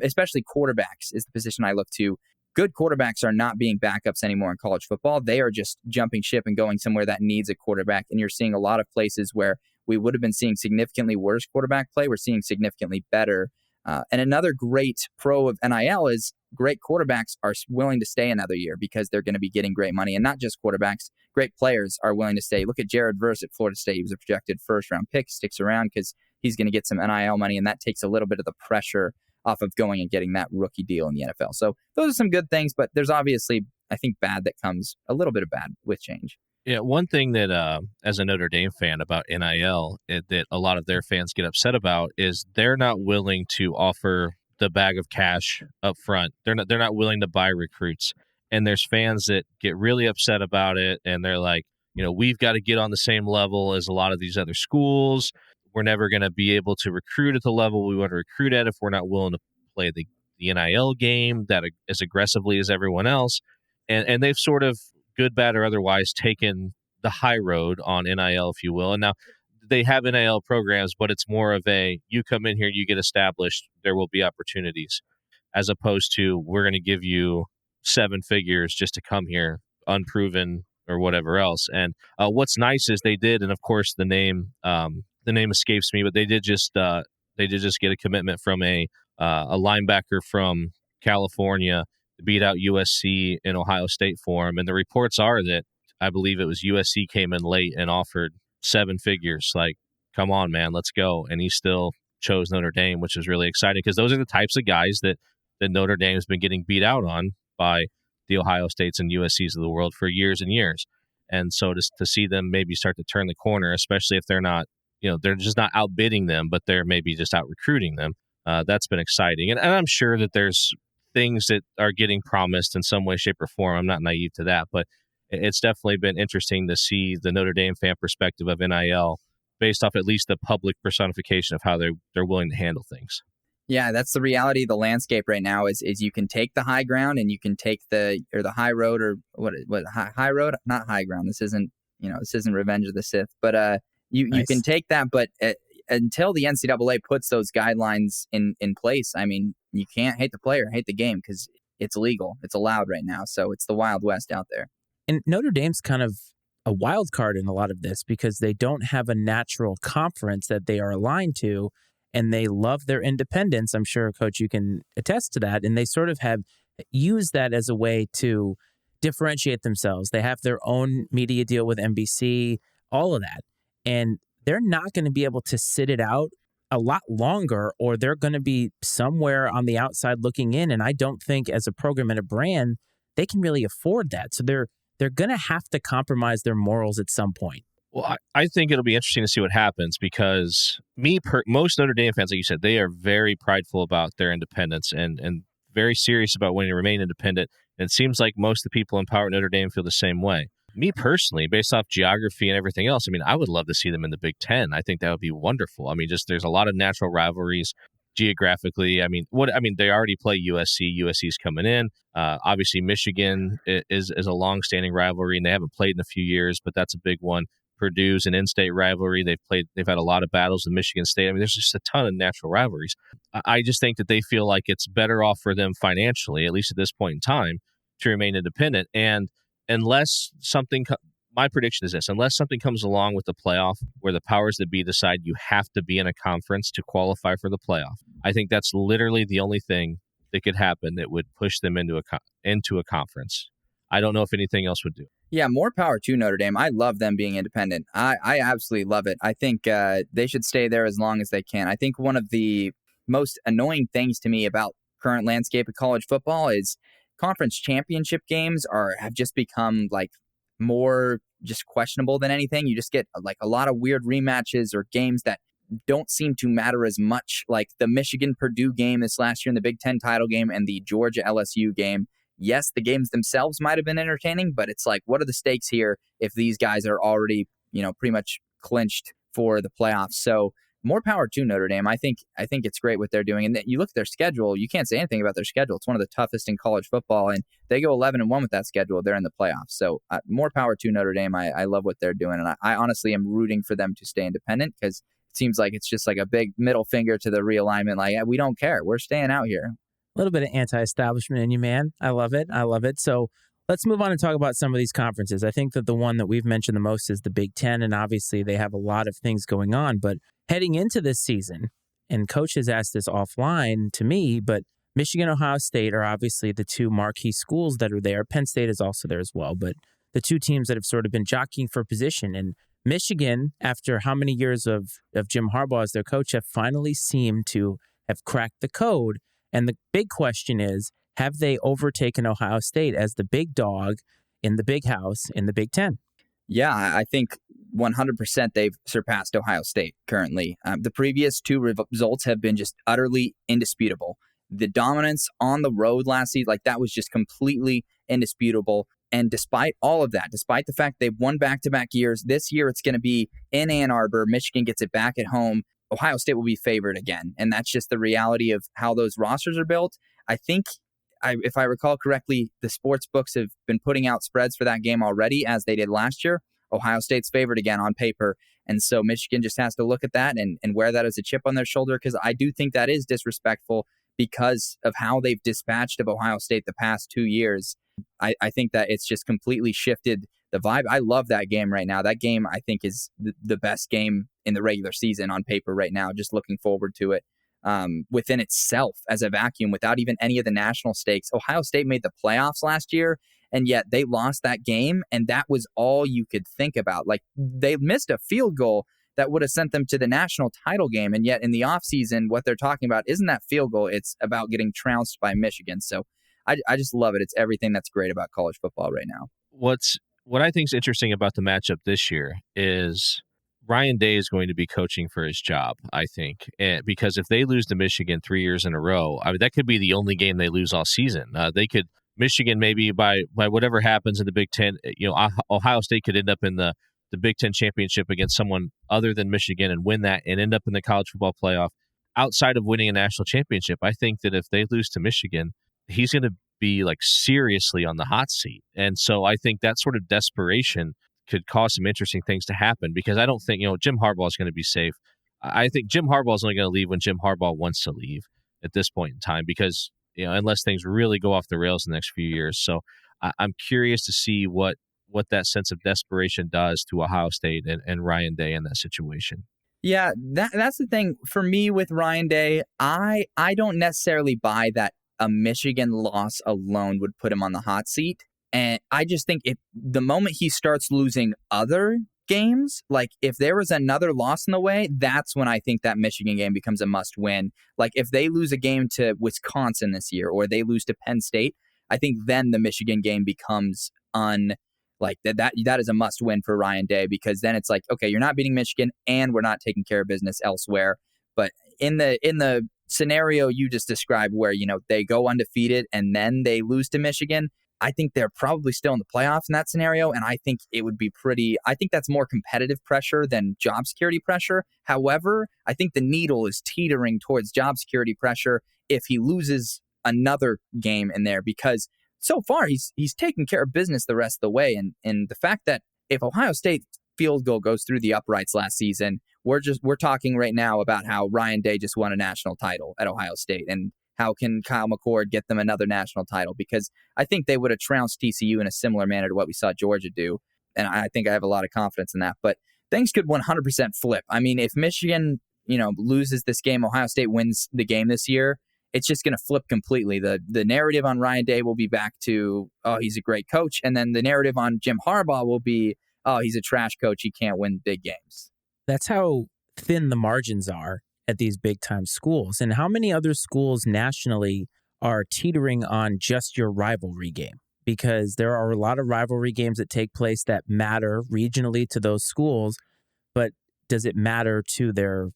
especially quarterbacks is the position I look to. Good quarterbacks are not being backups anymore in college football. They are just jumping ship and going somewhere that needs a quarterback. And you're seeing a lot of places where we would have been seeing significantly worse quarterback play. We're seeing significantly better. And another great pro of NIL is great quarterbacks are willing to stay another year because they're going to be getting great money. And not just quarterbacks, great players are willing to stay. Look at Jared Verse at Florida State. He was a projected first-round pick, sticks around because he's going to get some NIL money, and that takes a little bit of the pressure off of going and getting that rookie deal in the NFL. So those are some good things, but there's obviously, I think, bad that comes, a little bit of bad with change. Yeah, one thing that as a Notre Dame fan about NIL that a lot of their fans get upset about is they're not willing to offer the bag of cash up front. They're not willing to buy recruits. And there's fans that get really upset about it, and they're like, we've got to get on the same level as a lot of these other schools. We're never going to be able to recruit at the level we want to recruit at if we're not willing to play the NIL game that as aggressively as everyone else. And they've sort of, good, bad, or otherwise, taken the high road on NIL, if you will. And now they have NIL programs, but it's more of you come in here, you get established, there will be opportunities, as opposed to we're going to give you 7 figures just to come here, unproven or whatever else. And what's nice is they did, and of course the name escapes me, but they did just get a commitment from a linebacker from California to beat out USC in Ohio State for him. And the reports are that I believe it was USC came in late and offered seven figures. Like, come on, man, let's go. And he still chose Notre Dame, which is really exciting because those are the types of guys that Notre Dame has been getting beat out on by the Ohio States and USCs of the world for years and years. And so to see them maybe start to turn the corner, especially if they're not, they're just not outbidding them, but they're maybe just out recruiting them. That's been exciting. And I'm sure that there's things that are getting promised in some way, shape, or form. I'm not naive to that, but it's definitely been interesting to see the Notre Dame fan perspective of NIL based off at least the public personification of how they're willing to handle things. Yeah, that's the reality of the landscape right now is you can take the high ground and you can take the high road or what high road, not high ground. This isn't Revenge of the Sith, but you can take that, but until the NCAA puts those guidelines in place, I mean, you can't hate the player, hate the game because it's illegal. It's allowed right now. So it's the Wild West out there. And Notre Dame's kind of a wild card in a lot of this because they don't have a natural conference that they are aligned to, and they love their independence. I'm sure, Coach, you can attest to that. And they sort of have used that as a way to differentiate themselves. They have their own media deal with NBC, all of that. And they're not going to be able to sit it out a lot longer, or they're going to be somewhere on the outside looking in. And I don't think as a program and a brand, they can really afford that. So they're going to have to compromise their morals at some point. Well, I think it'll be interesting to see what happens because most Notre Dame fans, like you said, they are very prideful about their independence and very serious about wanting to remain independent. And it seems like most of the people in power at Notre Dame feel the same way. Me personally, based off geography and everything else, I mean, I would love to see them in the Big Ten. I think that would be wonderful. I mean, there's a lot of natural rivalries geographically. I mean, they already play USC. USC's coming in. Obviously, Michigan is a long-standing rivalry, and they haven't played in a few years, but that's a big one. Purdue's an in-state rivalry. They've had a lot of battles with Michigan State. I mean, there's just a ton of natural rivalries. I just think that they feel like it's better off for them financially, at least at this point in time, to remain independent. And unless my prediction is this, unless something comes along with the playoff where the powers that be decide you have to be in a conference to qualify for the playoff, I think that's literally the only thing that could happen that would push them into a conference. I don't know if anything else would do. Yeah, more power to Notre Dame. I love them being independent. I absolutely love it. I think they should stay there as long as they can. I think one of the most annoying things to me about current landscape of college football is conference championship games have just become like more just questionable than anything. You just get like a lot of weird rematches or games that don't seem to matter as much, like the Michigan-Purdue game this last year in the Big Ten title game and the Georgia-LSU game. Yes, the games themselves might have been entertaining, but it's like, what are the stakes here if these guys are already, pretty much clinched for the playoffs? So more power to Notre Dame. I think it's great what they're doing. And you look at their schedule, you can't say anything about their schedule. It's one of the toughest in college football, and they go 11-1 with that schedule. They're in the playoffs. So more power to Notre Dame. I love what they're doing, and I honestly am rooting for them to stay independent because it seems like it's just like a big middle finger to the realignment. Like, we don't care. We're staying out here. A little bit of anti-establishment in you, man. I love it. So let's move on and talk about some of these conferences. I think that the one that we've mentioned the most is the Big Ten, and obviously they have a lot of things going on. But heading into this season, and Coach has asked this offline to me, but Michigan, Ohio State are obviously the two marquee schools that are there. Penn State is also there as well, but the two teams that have sort of been jockeying for position. And Michigan, after how many years of Jim Harbaugh as their coach, have finally seemed to have cracked the code. And the big question is, have they overtaken Ohio State as the big dog in the big house in the Big Ten? Yeah, I think 100% they've surpassed Ohio State currently. The previous two results have been just utterly indisputable. The dominance on the road last season, like that was just completely indisputable. And despite all of that, despite the fact they've won back-to-back years, this year it's going to be in Ann Arbor. Michigan gets it back at home. Ohio State will be favored again. And that's just the reality of how those rosters are built. I think, if I recall correctly, the sports books have been putting out spreads for that game already, as they did last year. Ohio State's favored again on paper. And so Michigan just has to look at that and wear that as a chip on their shoulder, because I do think that is disrespectful because of how they've dispatched of Ohio State the past 2 years. I think that it's just completely shifted the vibe. I love that game right now. That game, I think, is the best game in the regular season on paper right now, just looking forward to it. within itself as a vacuum without even any of the national stakes. Ohio State made the playoffs last year, and yet they lost that game, and that was all you could think about. Like, they missed a field goal that would have sent them to the national title game, and yet in the offseason, what they're talking about isn't that field goal. It's about getting trounced by Michigan. So I just love it. It's everything that's great about college football right now. What I think is interesting about the matchup this year is Ryan Day is going to be coaching for his job, I think, because if they lose to Michigan 3 years in a row, I mean, that could be the only game they lose all season. Michigan maybe by whatever happens in the Big Ten, Ohio State could end up in the Big Ten championship against someone other than Michigan and win that and end up in the college football playoff. Outside of winning a national championship, I think that if they lose to Michigan, he's going to be like seriously on the hot seat. And so I think that sort of desperation could cause some interesting things to happen, because I don't think, Jim Harbaugh is going to be safe. I think Jim Harbaugh is only going to leave when Jim Harbaugh wants to leave at this point in time, because, unless things really go off the rails in the next few years. So I'm curious to see what that sense of desperation does to Ohio State and Ryan Day in that situation. Yeah, that's the thing for me with Ryan Day. I don't necessarily buy that a Michigan loss alone would put him on the hot seat. And I just think if the moment he starts losing other games, like if there was another loss in the way, that's when I think that Michigan game becomes a must win. Like if they lose a game to Wisconsin this year, or they lose to Penn State, I think then the Michigan game becomes that is a must win for Ryan Day, because then it's like, okay, you're not beating Michigan and we're not taking care of business elsewhere. But in the scenario you just described where, they go undefeated and then they lose to Michigan, I think they're probably still in the playoffs in that scenario. And I think it would be I think that's more competitive pressure than job security pressure. However, I think the needle is teetering towards job security pressure if he loses another game in there, because so far he's taken care of business the rest of the way. And the fact that if Ohio State field goal goes through the uprights last season, we're talking right now about how Ryan Day just won a national title at Ohio State, and how can Kyle McCord get them another national title? Because I think they would have trounced TCU in a similar manner to what we saw Georgia do. And I think I have a lot of confidence in that. But things could 100% flip. I mean, if Michigan, loses this game, Ohio State wins the game this year, it's just going to flip completely. The narrative on Ryan Day will be back to, oh, he's a great coach. And then the narrative on Jim Harbaugh will be, oh, he's a trash coach. He can't win big games. That's how thin the margins are at these big-time schools. And how many other schools nationally are teetering on just your rivalry game? Because there are a lot of rivalry games that take place that matter regionally to those schools, but does it matter to their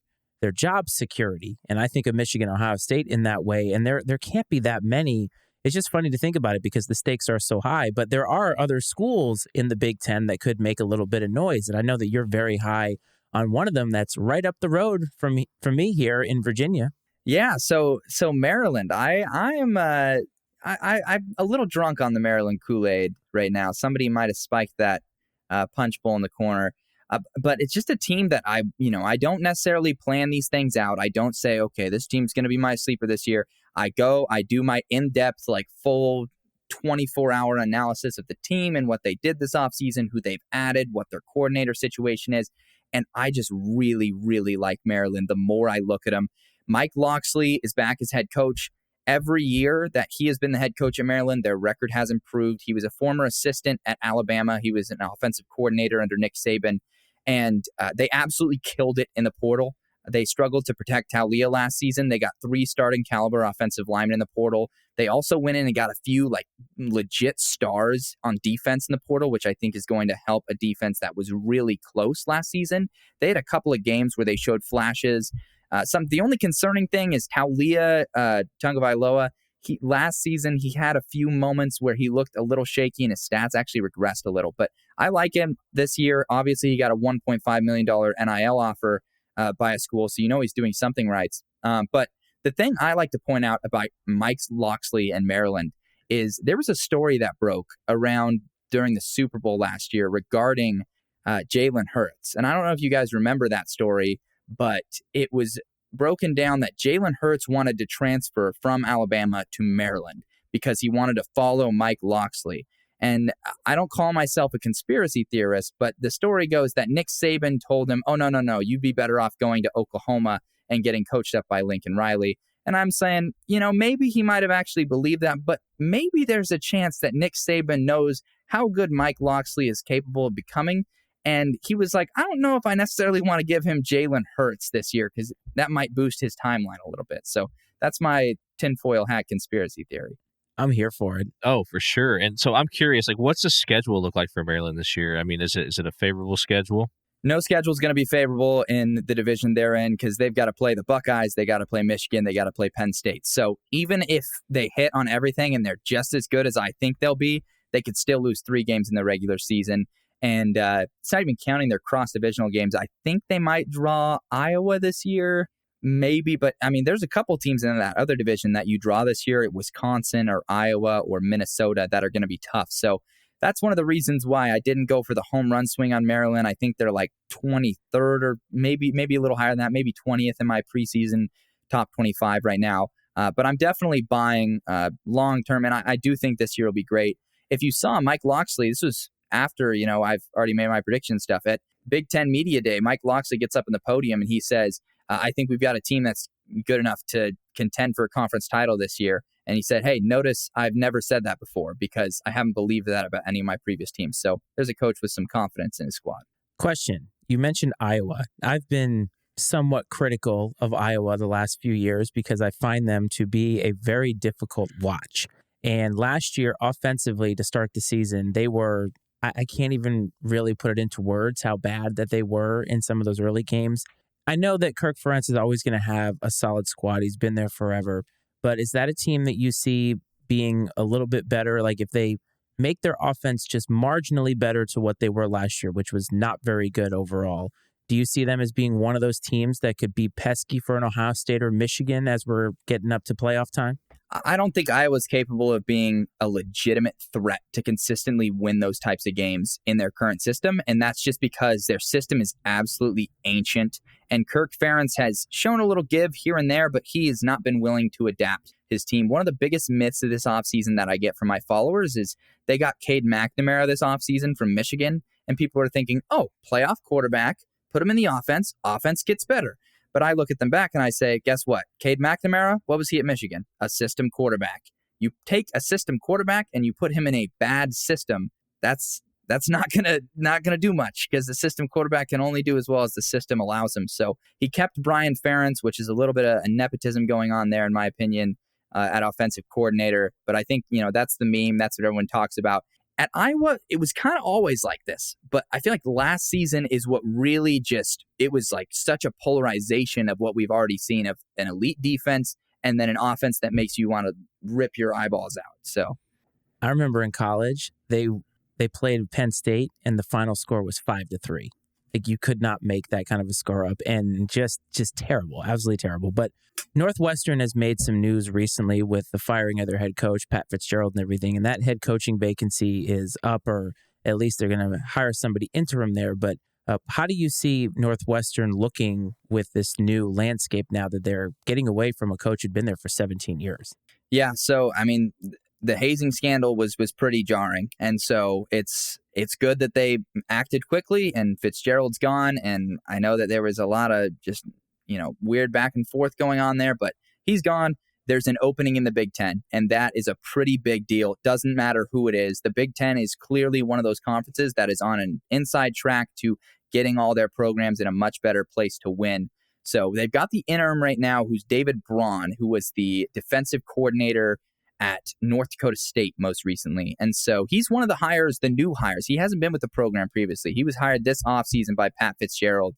job security? And I think of Michigan, Ohio State in that way, and there can't be that many. It's just funny to think about it because the stakes are so high, but there are other schools in the Big Ten that could make a little bit of noise. And I know that you're very high on one of them that's right up the road from me here in Virginia. Yeah, so Maryland, I'm a little drunk on the Maryland Kool-Aid right now. Somebody might have spiked that punch bowl in the corner. But it's just a team that I don't necessarily plan these things out. I don't say, okay, this team's going to be my sleeper this year. I do my in-depth, full 24-hour analysis of the team and what they did this offseason, who they've added, what their coordinator situation is. And I just really, really like Maryland the more I look at them. Mike Locksley is back as head coach. Every year that he has been the head coach at Maryland, their record has improved. He was a former assistant at Alabama. He was an offensive coordinator under Nick Saban. And they absolutely killed it in the portal. They struggled to protect Taulia last season. They got 3 starting caliber offensive linemen in the portal. They also went in and got a few legit stars on defense in the portal, which I think is going to help a defense that was really close last season. They had a couple of games where they showed flashes. The only concerning thing is Taulia Tagovailoa. Last season, he had a few moments where he looked a little shaky and his stats actually regressed a little. But I like him this year. Obviously, he got a $1.5 million NIL offer by a school, so he's doing something right. But the thing I like to point out about Mike Locksley and Maryland is there was a story that broke around during the Super Bowl last year regarding Jalen Hurts. And I don't know if you guys remember that story, but it was broken down that Jalen Hurts wanted to transfer from Alabama to Maryland because he wanted to follow Mike Locksley. And I don't call myself a conspiracy theorist, but the story goes that Nick Saban told him, oh, no, you'd be better off going to Oklahoma and getting coached up by Lincoln Riley. And I'm saying, maybe he might have actually believed that, but maybe there's a chance that Nick Saban knows how good Mike Locksley is capable of becoming. And he was like, I don't know if I necessarily want to give him Jalen Hurts this year because that might boost his timeline a little bit. So that's my tinfoil hat conspiracy theory. I'm here for it. Oh, for sure. And so I'm curious, what's the schedule look like for Maryland this year? I mean, is it a favorable schedule? No schedule is going to be favorable in the division they're in because they've got to play the Buckeyes, they got to play Michigan, they got to play Penn State. So even if they hit on everything and they're just as good as I think they'll be, they could still lose 3 games in the regular season. And it's not even counting their cross-divisional games. I think they might draw Iowa this year, maybe. But, I mean, there's a couple teams in that other division that you draw this year, Wisconsin or Iowa or Minnesota, that are going to be tough. So that's one of the reasons why I didn't go for the home run swing on Maryland. I think they're like 23rd or maybe a little higher than that, maybe 20th in my preseason top 25 right now. But I'm definitely buying long-term, and I do think this year will be great. If you saw Mike Locksley, this was after, I've already made my prediction stuff at Big Ten Media Day. Mike Locksley gets up in the podium and he says, I think we've got a team that's good enough to contend for a conference title this year. And he said, hey, notice I've never said that before because I haven't believed that about any of my previous teams. So there's a coach with some confidence in his squad. Question. You mentioned Iowa. I've been somewhat critical of Iowa the last few years because I find them to be a very difficult watch. And last year, offensively, to start the season, they were, I can't even really put it into words how bad that they were in some of those early games. I know that Kirk Ferentz is always going to have a solid squad. He's been there forever. But is that a team that you see being a little bit better? Like if they make their offense just marginally better to what they were last year, which was not very good overall, do you see them as being one of those teams that could be pesky for an Ohio State or Michigan as we're getting up to playoff time? I don't think Iowa's capable of being a legitimate threat to consistently win those types of games in their current system. And that's just because their system is absolutely ancient. And Kirk Ferentz has shown a little give here and there, but he has not been willing to adapt his team. One of the biggest myths of this offseason that I get from my followers is they got Cade McNamara this offseason from Michigan. And people are thinking, oh, playoff quarterback, put him in the offense gets better. But I look at them back and I say, guess what? Cade McNamara, what was he at Michigan? A system quarterback. You take a system quarterback and you put him in a bad system. That's not gonna do much because the system quarterback can only do as well as the system allows him. So he kept Brian Ferentz, which is a little bit of a nepotism going on there, in my opinion, at offensive coordinator. But I think that's the meme. That's what everyone talks about. At Iowa, it was kind of always like this, but I feel like last season is what really it was like such a polarization of what we've already seen of an elite defense and then an offense that makes you want to rip your eyeballs out. So I remember in college, they played Penn State and the final score was 5-3. Like you could not make that kind of a score up and just terrible, absolutely terrible. But Northwestern has made some news recently with the firing of their head coach, Pat Fitzgerald, and everything. And that head coaching vacancy is up, or at least they're going to hire somebody interim there. But how do you see Northwestern looking with this new landscape now that they're getting away from a coach who'd been there for 17 years? Yeah, so, I mean, the hazing scandal was pretty jarring. And so it's good that they acted quickly and Fitzgerald's gone. And I know that there was a lot of just, weird back and forth going on there, but he's gone. There's an opening in the Big Ten, and that is a pretty big deal. It doesn't matter who it is. The Big Ten is clearly one of those conferences that is on an inside track to getting all their programs in a much better place to win. So they've got the interim right now, who's David Braun, who was the defensive coordinator at North Dakota State most recently. And so he's one of the new hires. He hasn't been with the program previously. He was hired this offseason by Pat Fitzgerald.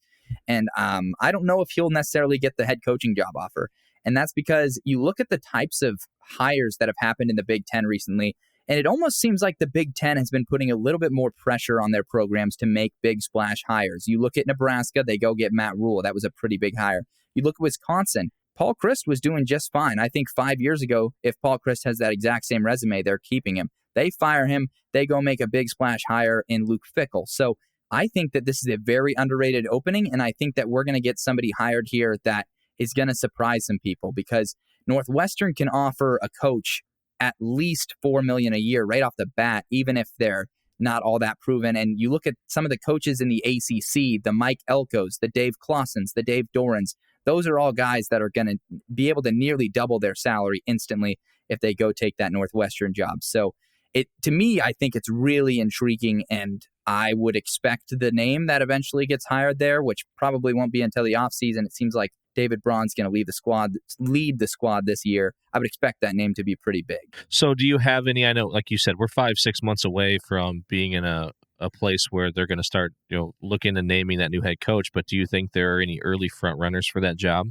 And I don't know if he'll necessarily get the head coaching job offer. And that's because you look at the types of hires that have happened in the Big Ten recently, and it almost seems like the Big Ten has been putting a little bit more pressure on their programs to make big splash hires. You look at Nebraska, they go get Matt Rule. That was a pretty big hire. You look at Wisconsin, Paul Chryst was doing just fine. I think 5 years ago, if Paul Chryst has that exact same resume, they're keeping him. They fire him. They go make a big splash hire in Luke Fickell. So I think that this is a very underrated opening, and I think that we're going to get somebody hired here that is going to surprise some people because Northwestern can offer a coach at least $4 million a year right off the bat, even if they're not all that proven. And you look at some of the coaches in the ACC, the Mike Elkos, the Dave Clausens, the Dave Dorans, those are all guys that are going to be able to nearly double their salary instantly if they go take that Northwestern job. So to me, I think it's really intriguing, and I would expect the name that eventually gets hired there, which probably won't be until the offseason. It seems like David Braun's going to lead the squad this year. I would expect that name to be pretty big. So do you have any, I know, like you said, we're 5-6 months away from being in a place where they're going to start, looking and naming that new head coach, but do you think there are any early front runners for that job?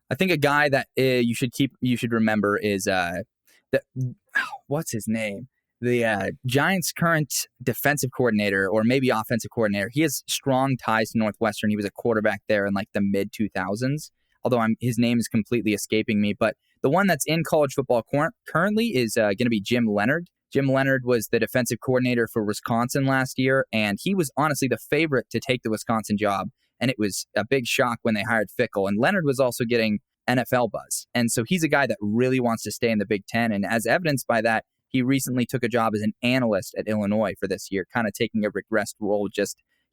I think a guy that you should remember is what's his name? The Giants' current defensive coordinator, or maybe offensive coordinator. He has strong ties to Northwestern. He was a quarterback there in like the mid-2000s, although his name is completely escaping me. But the one that's in college football currently is going to be Jim Leonhard. Jim Leonhard was the defensive coordinator for Wisconsin last year, and he was honestly the favorite to take the Wisconsin job. And it was a big shock when they hired Fickell. And Leonhard was also getting NFL buzz. And so he's a guy that really wants to stay in the Big Ten. And as evidenced by that, he recently took a job as an analyst at Illinois for this year, kind of taking a regressed role.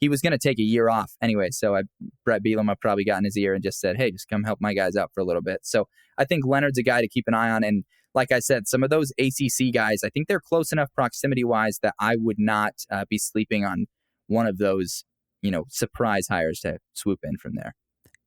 He was going to take a year off anyway. So Brett Bielema probably got in his ear and just said, hey, just come help my guys out for a little bit. So I think Leonard's a guy to keep an eye on. And like I said, some of those ACC guys, I think they're close enough proximity-wise that I would not be sleeping on one of those, surprise hires to swoop in from there.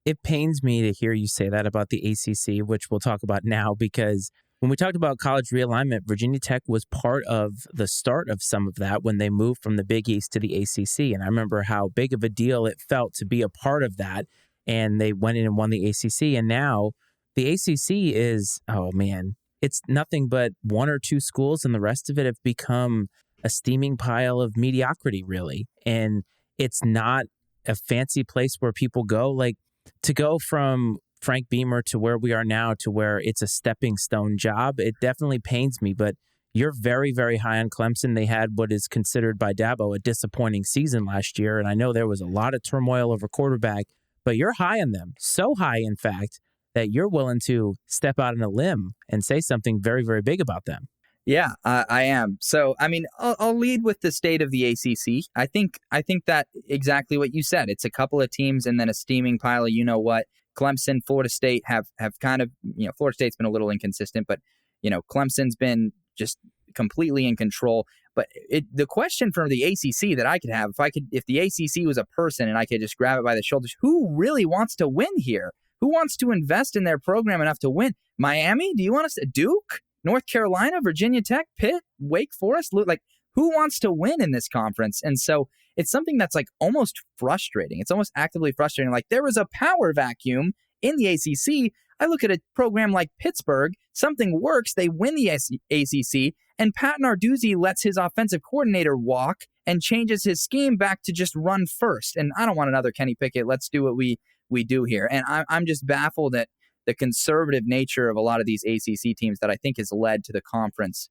It pains me to hear you say that about the ACC, which we'll talk about now, because when we talked about college realignment, Virginia Tech was part of the start of some of that when they moved from the Big East to the ACC. And I remember how big of a deal it felt to be a part of that. And they went in and won the ACC. And now the ACC is, oh man, it's nothing but one or two schools, and the rest of it have become a steaming pile of mediocrity, really. And it's not a fancy place where people go. Like, to go from Frank Beamer to where we are now to where it's a stepping stone job, it definitely pains me. But you're very, very high on Clemson. They had what is considered by Dabo a disappointing season last year. And I know there was a lot of turmoil over quarterback, but you're high on them. So high, in fact, that you're willing to step out on a limb and say something very, very big about them. Yeah, I am. So, I mean, I'll lead with the state of the ACC. I think that exactly what you said. It's a couple of teams and then a steaming pile of you-know-what. Clemson, Florida State have kind of, Florida State's been a little inconsistent, but, Clemson's been just completely in control. But the question for the ACC that I could have, if the ACC was a person and I could just grab it by the shoulders, who really wants to win here? Who wants to invest in their program enough to win? Miami? Do you want us to Duke? North Carolina, Virginia Tech, Pitt, Wake Forest? Like, who wants to win in this conference? And so it's something that's like almost frustrating. It's almost actively frustrating. Like, there was a power vacuum in the ACC. I look at a program like Pittsburgh, something works, they win the ACC, and Pat Narduzzi lets his offensive coordinator walk and changes his scheme back to just run first. And I don't want another Kenny Pickett. Let's do what we do here. And I'm just baffled at the conservative nature of a lot of these ACC teams that I think has led to the conference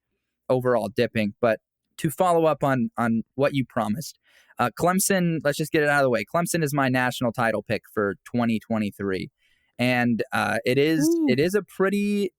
overall dipping. But to follow up on what you promised, Clemson, let's just get it out of the way. Clemson is my national title pick for 2023. And it is a pretty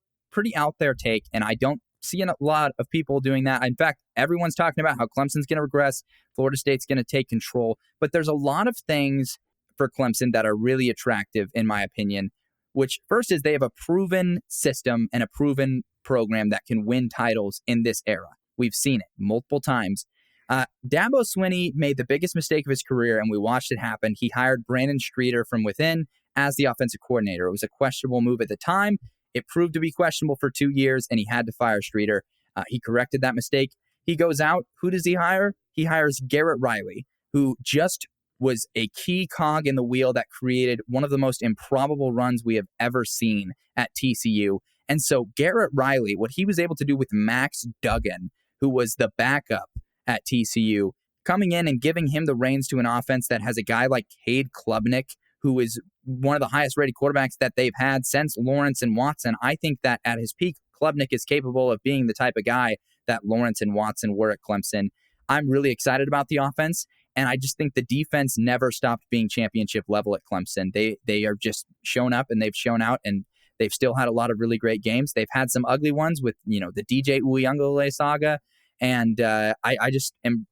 out there take, and I don't see a lot of people doing that. In fact, everyone's talking about how Clemson's going to regress, Florida State's going to take control. But there's a lot of things for Clemson that are really attractive, in my opinion, which first is they have a proven system and a proven program that can win titles in this era. We've seen it multiple times. Dabo Swinney made the biggest mistake of his career, and we watched it happen. He hired Brandon Streeter from within as the offensive coordinator. It was a questionable move at the time. It proved to be questionable for 2 years, and he had to fire Streeter. He corrected that mistake. He goes out. Who does he hire? He hires Garrett Riley, who just was a key cog in the wheel that created one of the most improbable runs we have ever seen at TCU. And so Garrett Riley, what he was able to do with Max Duggan, who was the backup at TCU, coming in and giving him the reins to an offense that has a guy like Cade Klubnik, who is one of the highest rated quarterbacks that they've had since Lawrence and Watson. I think that at his peak, Klubnik is capable of being the type of guy that Lawrence and Watson were at Clemson. I'm really excited about the offense, and I just think the defense never stopped being championship level at Clemson. They are just shown up, and they've shown out, and they've still had a lot of really great games. They've had some ugly ones with, the DJ Uiagalelei saga, and I just am,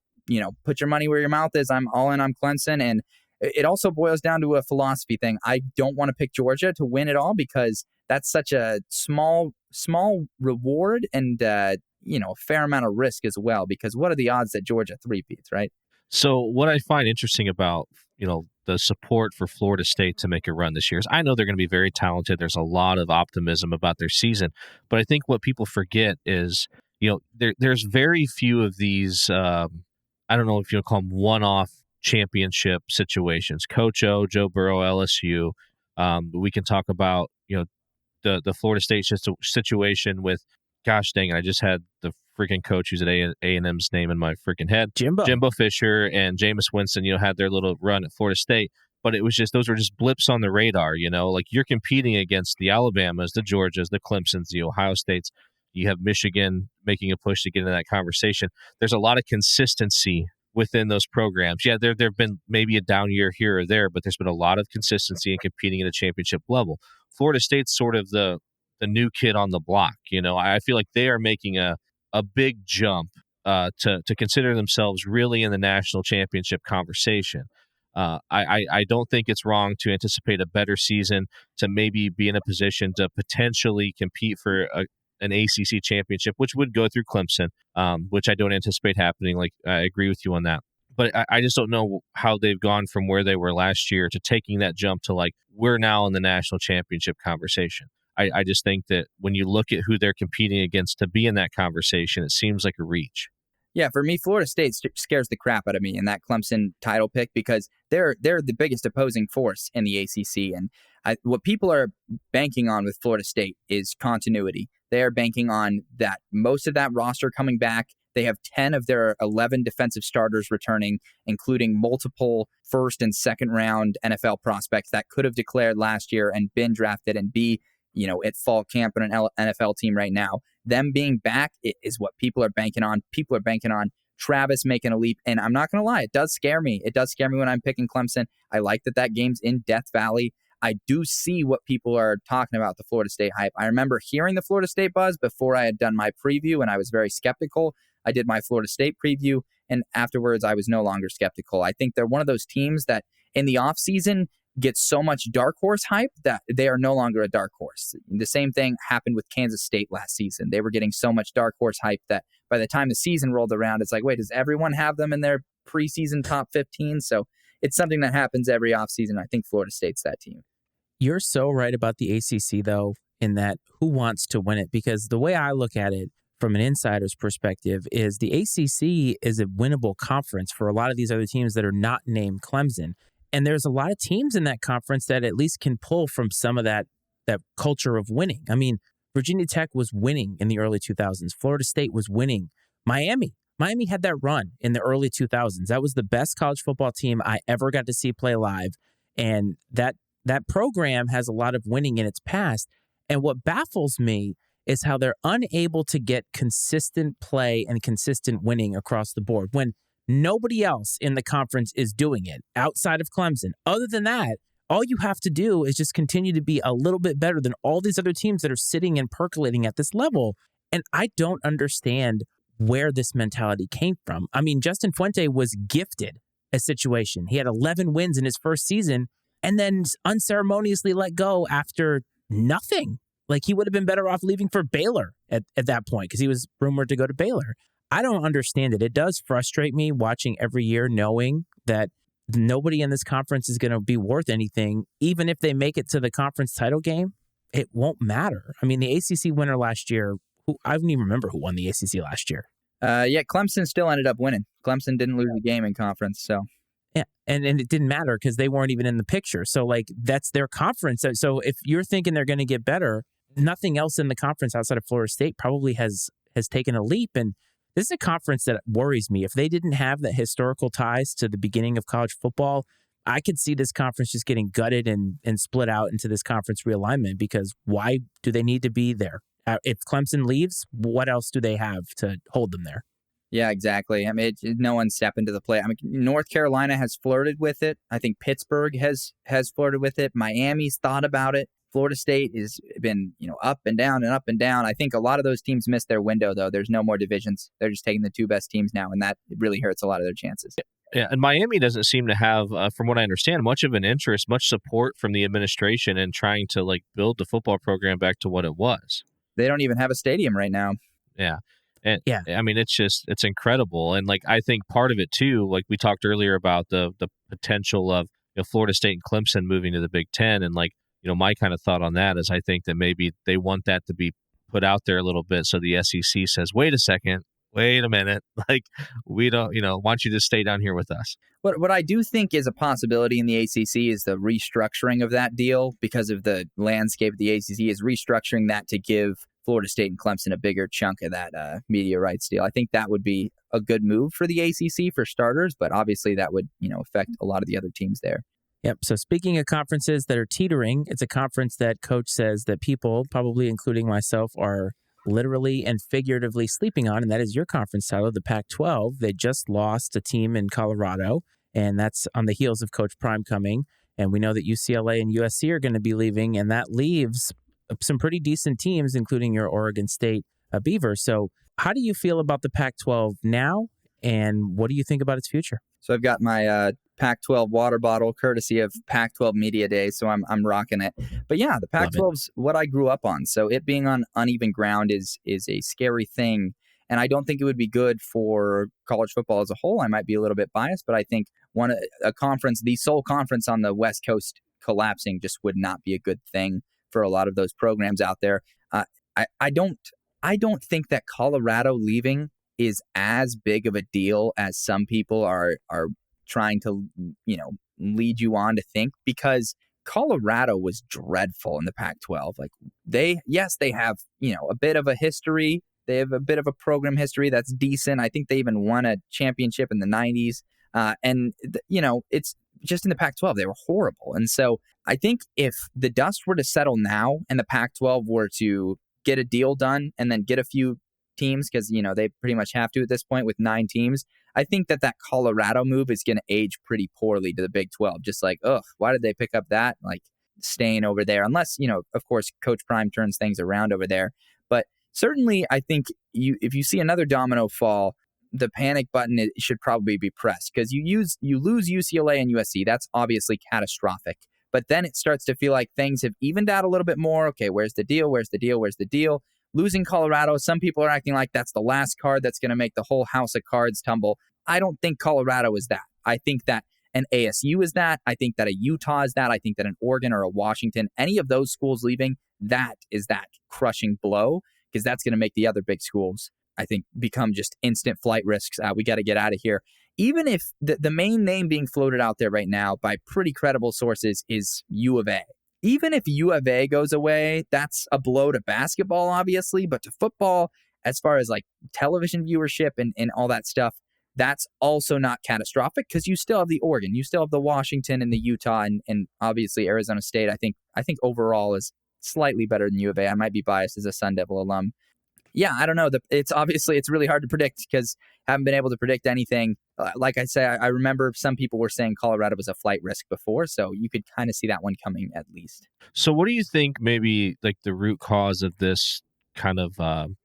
put your money where your mouth is. I'm all in on Clemson, and it also boils down to a philosophy thing. I don't want to pick Georgia to win it all because that's such a small reward and a fair amount of risk as well. Because what are the odds that Georgia three-peats, right? So what I find interesting about, the support for Florida State to make a run this year is I know they're going to be very talented. There's a lot of optimism about their season. But I think what people forget is, there's very few of these, I don't know if you'll call them one-off championship situations. Coach O, Joe Burrow, LSU. We can talk about, the Florida State situation with, gosh dang it, I just had the freaking coach who's at A&M's name in my freaking head. Jimbo Fisher and Jameis Winston, had their little run at Florida State. But it was those were just blips on the radar, like you're competing against the Alabamas, the Georgias, the Clemsons, the Ohio States. You have Michigan making a push to get into that conversation. There's a lot of consistency within those programs. Yeah, there have been maybe a down year here or there, but there's been a lot of consistency in competing at a championship level. Florida State's sort of the new kid on the block. I feel like they are making a big jump to consider themselves really in the national championship conversation. I don't think it's wrong to anticipate a better season, to maybe be in a position to potentially compete for an ACC championship, which would go through Clemson, which I don't anticipate happening. Like, I agree with you on that. But I just don't know how they've gone from where they were last year to taking that jump to, like, we're now in the national championship conversation. I just think that when you look at who they're competing against to be in that conversation, it seems like a reach. Yeah, for me, Florida State scares the crap out of me in that Clemson title pick because they're the biggest opposing force in the ACC. And what people are banking on with Florida State is continuity. They are banking on that most of that roster coming back. They have 10 of their 11 defensive starters returning, including multiple first and second round NFL prospects that could have declared last year and been drafted and be at fall camp on an NFL team right now. Them being back is what people are banking on. People are banking on Travis making a leap. And I'm not going to lie, it does scare me. It does scare me when I'm picking Clemson. I like that game's in Death Valley. I do see what people are talking about, the Florida State hype. I remember hearing the Florida State buzz before I had done my preview, and I was very skeptical. I did my Florida State preview, and afterwards I was no longer skeptical. I think they're one of those teams that in the offseason gets so much dark horse hype that they are no longer a dark horse. The same thing happened with Kansas State last season. They were getting so much dark horse hype that by the time the season rolled around, it's like, wait, does everyone have them in their preseason top 15? So it's something that happens every offseason. I think Florida State's that team. You're so right about the ACC, though, in that who wants to win it? Because the way I look at it from an insider's perspective is the ACC is a winnable conference for a lot of these other teams that are not named Clemson. And there's a lot of teams in that conference that at least can pull from some of that culture of winning. I mean, Virginia Tech was winning in the early 2000s. Florida State was winning. Miami had that run in the early 2000s. That was the best college football team I ever got to see play live. And that program has a lot of winning in its past. And what baffles me is how they're unable to get consistent play and consistent winning across the board when nobody else in the conference is doing it outside of Clemson. Other than that, all you have to do is just continue to be a little bit better than all these other teams that are sitting and percolating at this level. And I don't understand where this mentality came from. I mean, Justin Fuente was gifted a situation. He had 11 wins in his first season and then unceremoniously let go after nothing. Like, he would have been better off leaving for Baylor at that point because he was rumored to go to Baylor. I don't understand it. It does frustrate me watching every year knowing that nobody in this conference is going to be worth anything. Even if they make it to the conference title game, it won't matter. I mean, the ACC winner last year, I don't even remember who won the ACC last year. Yeah, Clemson still ended up winning. Clemson didn't lose the game in conference, so. Yeah, and it didn't matter because they weren't even in the picture. So, like, that's their conference. So if you're thinking they're going to get better, nothing else in the conference outside of Florida State probably has taken a leap. And this is a conference that worries me. If they didn't have the historical ties to the beginning of college football, I could see this conference just getting gutted and split out into this conference realignment because why do they need to be there? If Clemson leaves, what else do they have to hold them there? Yeah, exactly. I mean, no one's stepping to the plate. I mean, North Carolina has flirted with it. I think Pittsburgh has flirted with it. Miami's thought about it. Florida State has been, up and down and up and down. I think a lot of those teams missed their window, though. There's no more divisions. They're just taking the two best teams now, and that really hurts a lot of their chances. Yeah, and Miami doesn't seem to have, from what I understand, much of an interest, much support from the administration in trying to like build the football program back to what it was. They don't even have a stadium right now. Yeah. And Yeah. I mean, it's incredible. And like, I think part of it too, like we talked earlier about the potential of, Florida State and Clemson moving to the Big Ten. And like, my kind of thought on that is I think that maybe they want that to be put out there a little bit. So the SEC says, wait a second, wait a minute. Like, we don't, want you to stay down here with us. What I do think is a possibility in the ACC is the restructuring of that deal because of the landscape of the ACC is restructuring that to give Florida State and Clemson a bigger chunk of that media rights deal. I think that would be a good move for the ACC for starters, but obviously that would, affect a lot of the other teams there. Yep. So speaking of conferences that are teetering, it's a conference that coach says that people, probably including myself, are literally and figuratively sleeping on, and that is your conference, Tyler, the Pac-12. They just lost a team in Colorado, and that's on the heels of Coach Prime coming. And we know that UCLA and USC are going to be leaving, and that leaves some pretty decent teams, including your Oregon State Beavers. So how do you feel about the Pac-12 now, and what do you think about its future? So I've got my Pac-12 water bottle, courtesy of Pac-12 Media Day, so I'm rocking it. But yeah, the Pac-12's what I grew up on. So it being on uneven ground is a scary thing, and I don't think it would be good for college football as a whole. I might be a little bit biased, but I think a conference, the sole conference on the West Coast collapsing, just would not be a good thing for a lot of those programs out there. I don't think that Colorado leaving is as big of a deal as some people are trying to, lead you on to think, because Colorado was dreadful in the Pac-12. Like they have, a bit of a history. They have a bit of a program history that's decent. I think they even won a championship in the 90s. It's just in the Pac-12, they were horrible. And so I think if the dust were to settle now and the Pac-12 were to get a deal done and then get a few teams, because, they pretty much have to at this point with 9 teams, I think that Colorado move is going to age pretty poorly to the Big 12. Just like, why did they pick up that? Like staying over there, unless, of course, Coach Prime turns things around over there. But certainly, I think if you see another domino fall, the panic button should probably be pressed, because you lose UCLA and USC. That's obviously catastrophic. But then it starts to feel like things have evened out a little bit more. Okay, where's the deal? Where's the deal? Where's the deal? Losing Colorado, some people are acting like that's the last card that's going to make the whole house of cards tumble. I don't think Colorado is that. I think that an ASU is that. I think that a Utah is that. I think that an Oregon or a Washington, any of those schools leaving, that is that crushing blow, because that's going to make the other big schools, I think, become just instant flight risks. We got to get out of here. Even if the main name being floated out there right now by pretty credible sources is U of A. Even if U of A goes away, that's a blow to basketball, obviously, but to football, as far as like television viewership and all that stuff, that's also not catastrophic, because you still have the Oregon, you still have the Washington and the Utah, and obviously Arizona State. I think overall is slightly better than U of A. I might be biased as a Sun Devil alum. Yeah, I don't know. It's really hard to predict, because I haven't been able to predict anything. Like I say, I remember some people were saying Colorado was a flight risk before, so you could kind of see that one coming at least. So what do you think maybe like the root cause of this kind of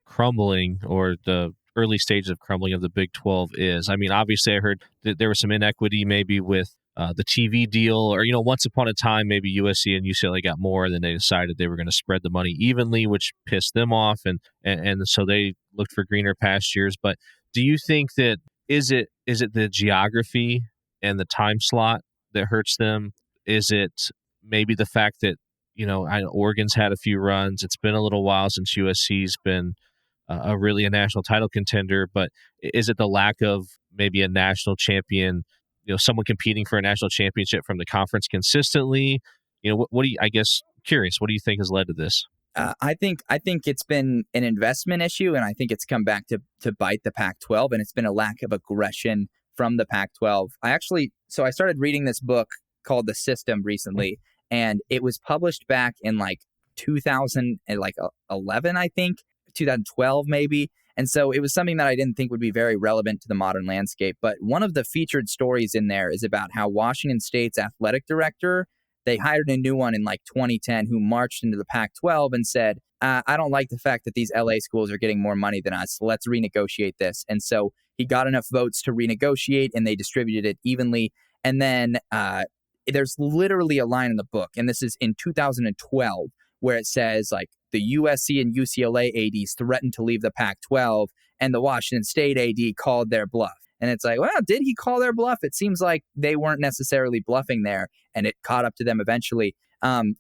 crumbling, or the early stages of crumbling of the Big 12 is? I mean, obviously I heard that there was some inequity maybe with the TV deal, or, once upon a time, maybe USC and UCLA got more, and then they decided they were going to spread the money evenly, which pissed them off. And so they looked for greener pastures. But do you think that, is it the geography and the time slot that hurts them? Is it maybe the fact that, I know Oregon's had a few runs. It's been a little while since USC's been a national title contender, but is it the lack of maybe a national champion, someone competing for a national championship from the conference consistently? What do you, I guess, curious, what do you think has led to this? I think it's been an investment issue, and I think it's come back to bite the Pac-12, and it's been a lack of aggression from the Pac-12. I started reading this book called The System recently, and it was published back in like 2011, I think, 2012 maybe. And so it was something that I didn't think would be very relevant to the modern landscape. But one of the featured stories in there is about how Washington State's athletic director They hired a new one in like 2010 who marched into the Pac-12 and said, I don't like the fact that these LA schools are getting more money than us. Let's renegotiate this. And so he got enough votes to renegotiate, and they distributed it evenly. And then there's literally a line in the book, and this is in 2012, where it says like the USC and UCLA ADs threatened to leave the Pac-12, and the Washington State AD called their bluff. And it's like, well, did he call their bluff? It seems like they weren't necessarily bluffing there, and it caught up to them eventually.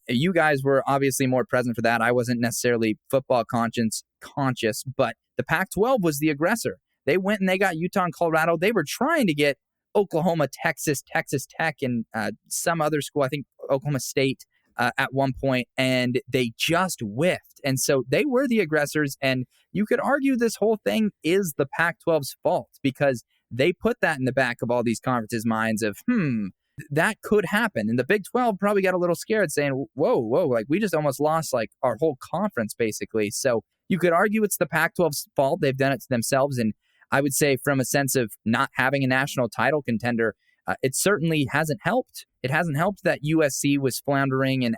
You guys were obviously more present for that. I wasn't necessarily football conscious, but the Pac-12 was the aggressor. They went and they got Utah and Colorado. They were trying to get Oklahoma, Texas Tech, and some other school, I think Oklahoma State at one point, and they just whiffed. And so they were the aggressors, and you could argue this whole thing is the Pac-12's fault because they put that in the back of all these conferences' minds of, that could happen. And the Big 12 probably got a little scared saying, whoa, like we just almost lost like our whole conference basically. So you could argue it's the Pac-12's fault. They've done it to themselves. And I would say from a sense of not having a national title contender, it certainly hasn't helped. It hasn't helped that USC was floundering in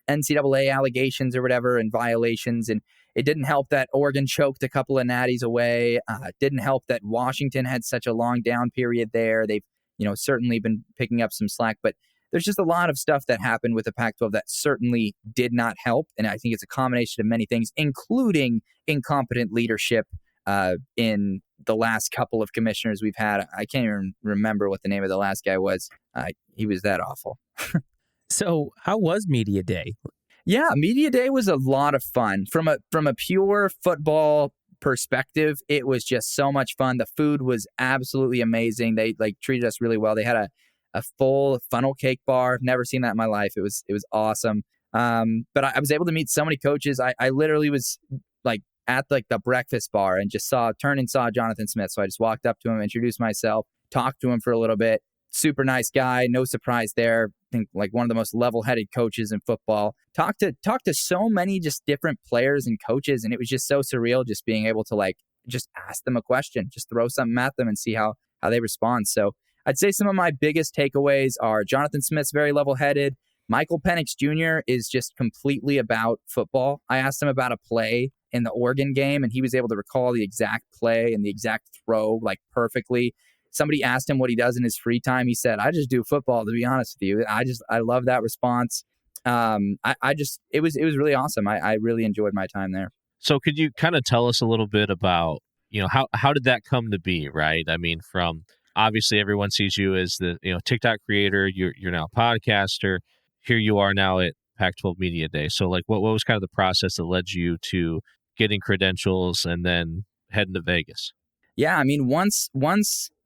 NCAA allegations or whatever and violations. And it didn't help that Oregon choked a couple of natties away. It didn't help that Washington had such a long down period there. They've certainly been picking up some slack, but there's just a lot of stuff that happened with the Pac-12 that certainly did not help. And I think it's a combination of many things, including incompetent leadership in the last couple of commissioners we've had. I can't even remember what the name of the last guy was. He was that awful. So how was Media Day? Yeah, Media Day was a lot of fun. From a pure football perspective, it was just so much fun. The food was absolutely amazing. They treated us really well. They had a full funnel cake bar. Never seen that in my life. It was awesome. But I was able to meet so many coaches. I literally was like at like the breakfast bar and just saw Jonathan Smith. So I just walked up to him, introduced myself, talked to him for a little bit. Super nice guy. No surprise there. I think like one of the most level-headed coaches in football. Talked to so many just different players and coaches, and it was just so surreal just being able to like just ask them a question, just throw something at them and see how they respond. So I'd say some of my biggest takeaways are Jonathan Smith's very level-headed. Michael Penix Jr. is just completely about football. I asked him about a play in the Oregon game, and he was able to recall the exact play and the exact throw like perfectly. Somebody asked him what he does in his free time. He said, I just do football, to be honest with you. I love that response. It was really awesome. I really enjoyed my time there. So could you kind of tell us a little bit about, how did that come to be, right? I mean, from obviously everyone sees you as the, TikTok creator, you're now a podcaster. Here you are now at Pac-12 Media Day. So like what was kind of the process that led you to getting credentials and then heading to Vegas? Yeah, I mean, once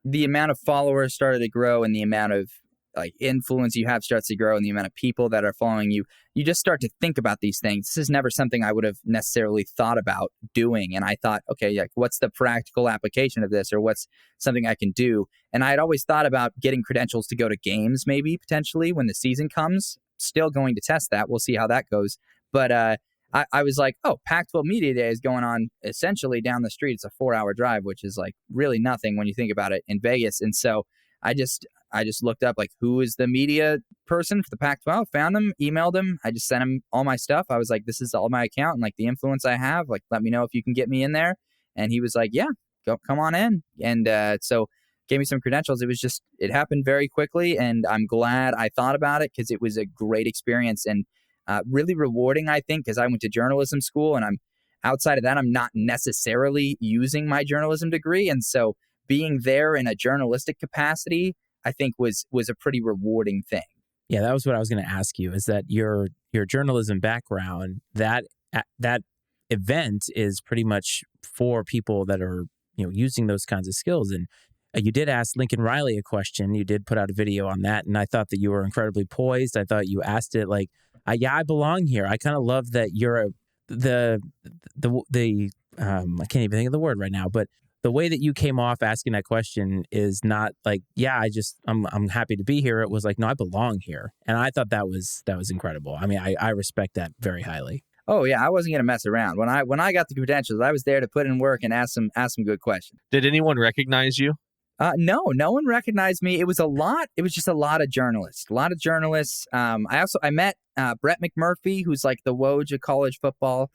the amount of followers started to grow and the amount of like influence you have starts to grow and the amount of people that are following you, you just start to think about these things. This is never something I would have necessarily thought about doing. And I thought, okay, like what's the practical application of this or what's something I can do? And I had always thought about getting credentials to go to games, maybe potentially when the season comes. Still going to test that. We'll see how that goes. But I was like, oh, Pac-12 Media Day is going on essentially down the street. It's a 4-hour drive, which is like really nothing when you think about it in Vegas. And so I just looked up like who is the media person for the Pac-12, found him, emailed him. I just sent him all my stuff. I was like, this is all my account and like the influence I have. Like, let me know if you can get me in there. And he was like, yeah, come on in. And so gave me some credentials. It happened very quickly. And I'm glad I thought about it because it was a great experience and really rewarding, I think, because I went to journalism school and outside of that, I'm not necessarily using my journalism degree. And so being there in a journalistic capacity, I think was a pretty rewarding thing. Yeah, that was what I was going to ask you, is that your journalism background, that event is pretty much for people that are, using those kinds of skills. And you did ask Lincoln Riley a question. You did put out a video on that. And I thought that you were incredibly poised. I thought you asked it like, I belong here. I kind of love that you're the I can't even think of the word right now, but the way that you came off asking that question is not like, yeah, I'm happy to be here. It was like, no, I belong here. And I thought that was incredible. I mean, I respect that very highly. Oh yeah, I wasn't going to mess around. When I got the credentials, I was there to put in work and ask some good questions. Did anyone recognize you? No one recognized me. It was just a lot of journalists. I met Brett McMurphy, who's like the Woj of college football.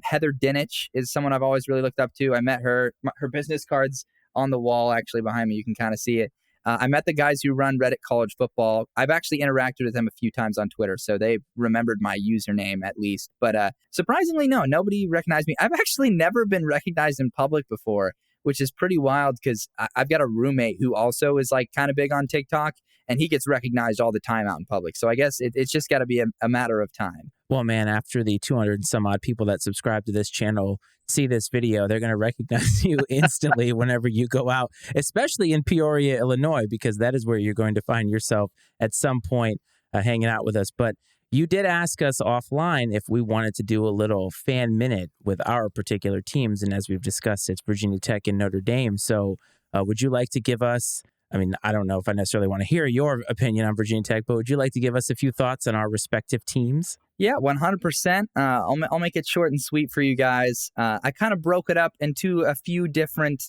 Heather Dinich is someone I've always really looked up to. I met her. Her business card's on the wall actually behind me. You can kind of see it. I met the guys who run Reddit College Football. I've actually interacted with them a few times on Twitter, so they remembered my username at least. But surprisingly, nobody recognized me. I've actually never been recognized in public before, which is pretty wild because I've got a roommate who also is like kind of big on TikTok, and he gets recognized all the time out in public. So I guess it's just got to be a matter of time. Well, man, after the 200 and some odd people that subscribe to this channel see this video, they're going to recognize you instantly whenever you go out, especially in Peoria, Illinois, because that is where you're going to find yourself at some point hanging out with us. But you did ask us offline if we wanted to do a little fan minute with our particular teams. And as we've discussed, it's Virginia Tech and Notre Dame. So would you like to give us, I mean, I don't know if I necessarily want to hear your opinion on Virginia Tech, but would you like to give us a few thoughts on our respective teams? Yeah, 100%. I'll make it short and sweet for you guys. I kind of broke it up into a few different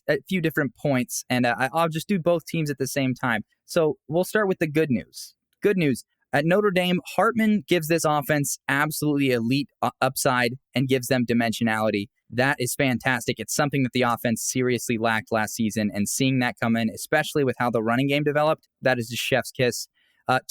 points, and I'll just do both teams at the same time. So we'll start with the good news. Good news. At Notre Dame, Hartman gives this offense absolutely elite upside and gives them dimensionality. That is fantastic. It's something that the offense seriously lacked last season, and seeing that come in, especially with how the running game developed, that is just chef's kiss.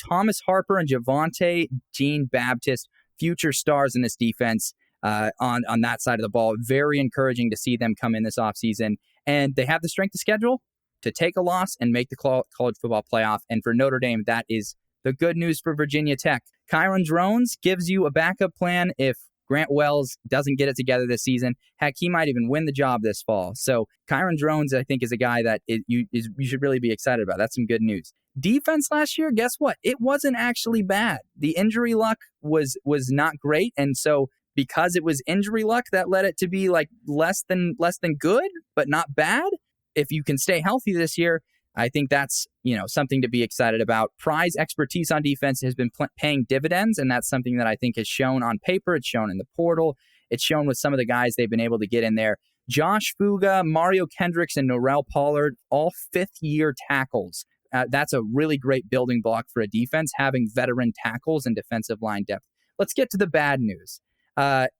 Thomas Harper and Javonte Jean-Baptiste, future stars in this defense on that side of the ball. Very encouraging to see them come in this offseason. And they have the strength of schedule to take a loss and make the college football playoff. And for Notre Dame, that is the good news for Virginia Tech. Kyron Drones gives you a backup plan if Grant Wells doesn't get it together this season. Heck, he might even win the job this fall. So Kyron Drones, I think, is a guy that you should really be excited about. That's some good news. Defense last year, guess what? It wasn't actually bad. The injury luck was not great, and so because it was injury luck, that led it to be like less than good, but not bad. If you can stay healthy this year, I think that's something to be excited about. Pry's expertise on defense has been paying dividends, and that's something that I think is shown on paper. It's shown in the portal. It's shown with some of the guys they've been able to get in there. Josh Fuga, Mario Kendricks, and Norrell Pollard, all fifth-year tackles. That's a really great building block for a defense, having veteran tackles and defensive line depth. Let's get to the bad news.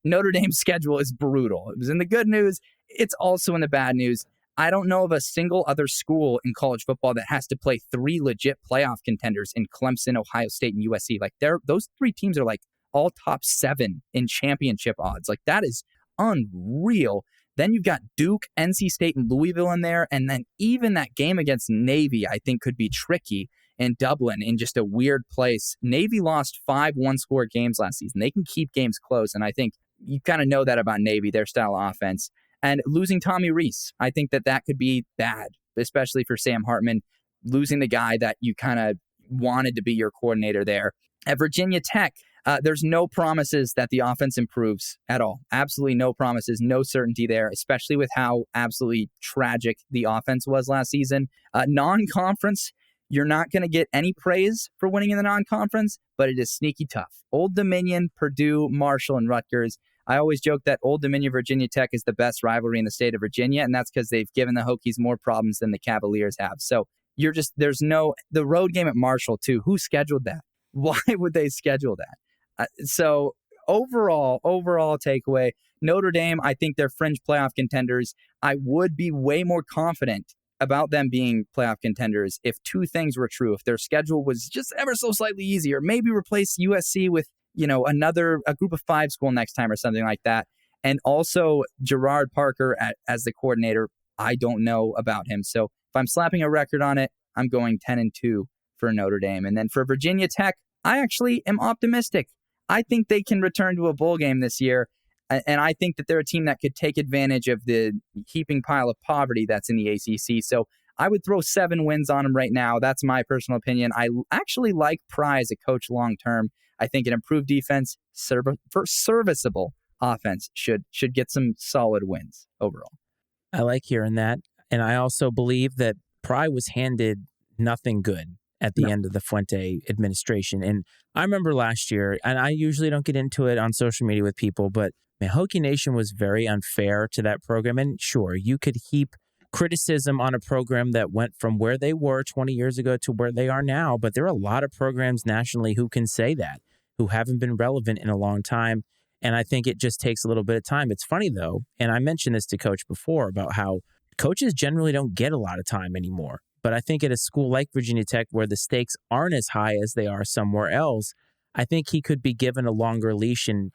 Notre Dame's schedule is brutal. It was in the good news. It's also in the bad news. I don't know of a single other school in college football that has to play three legit playoff contenders in Clemson, Ohio State, and USC. Like those three teams are like all top 7 in championship odds. Like that is unreal. Then you've got Duke, NC State, and Louisville in there. And then even that game against Navy, I think, could be tricky in Dublin in just a weird place. Navy lost 5 one-score games last season. They can keep games close. And I think you kind of know that about Navy, their style of offense. And losing Tommy Rees, I think that could be bad, especially for Sam Hartman, losing the guy that you kind of wanted to be your coordinator there. At Virginia Tech, there's no promises that the offense improves at all. Absolutely no promises, no certainty there, especially with how absolutely tragic the offense was last season. Non-conference, you're not going to get any praise for winning in the non-conference, but it is sneaky tough. Old Dominion, Purdue, Marshall, and Rutgers. I always joke that Old Dominion Virginia Tech is the best rivalry in the state of Virginia, and that's because they've given the Hokies more problems than the Cavaliers have. So the road game at Marshall too. Who scheduled that? Why would they schedule that? So overall takeaway, Notre Dame, I think they're fringe playoff contenders. I would be way more confident about them being playoff contenders if two things were true. If their schedule was just ever so slightly easier, maybe replace USC with a group of 5 school next time or something like that. And also Gerard Parker as the coordinator, I don't know about him. So if I'm slapping a record on it, I'm going 10-2 for Notre Dame. And then for Virginia Tech, I actually am optimistic. I think they can return to a bowl game this year. And I think that they're a team that could take advantage of the heaping pile of poverty that's in the ACC. So I would throw 7 wins on them right now. That's my personal opinion. I actually like Pry as a coach long term. I think an improved defense, serviceable offense should get some solid wins overall. I like hearing that. And I also believe that Pry was handed nothing good at the end of the Fuente administration. And I remember last year, and I usually don't get into it on social media with people, but man, Hokie Nation was very unfair to that program. And sure, you could heap criticism on a program that went from where they were 20 years ago to where they are now. But there are a lot of programs nationally who can say that, who haven't been relevant in a long time. And I think it just takes a little bit of time. It's funny, though, and I mentioned this to Coach before about how coaches generally don't get a lot of time anymore. But I think at a school like Virginia Tech, where the stakes aren't as high as they are somewhere else, I think he could be given a longer leash and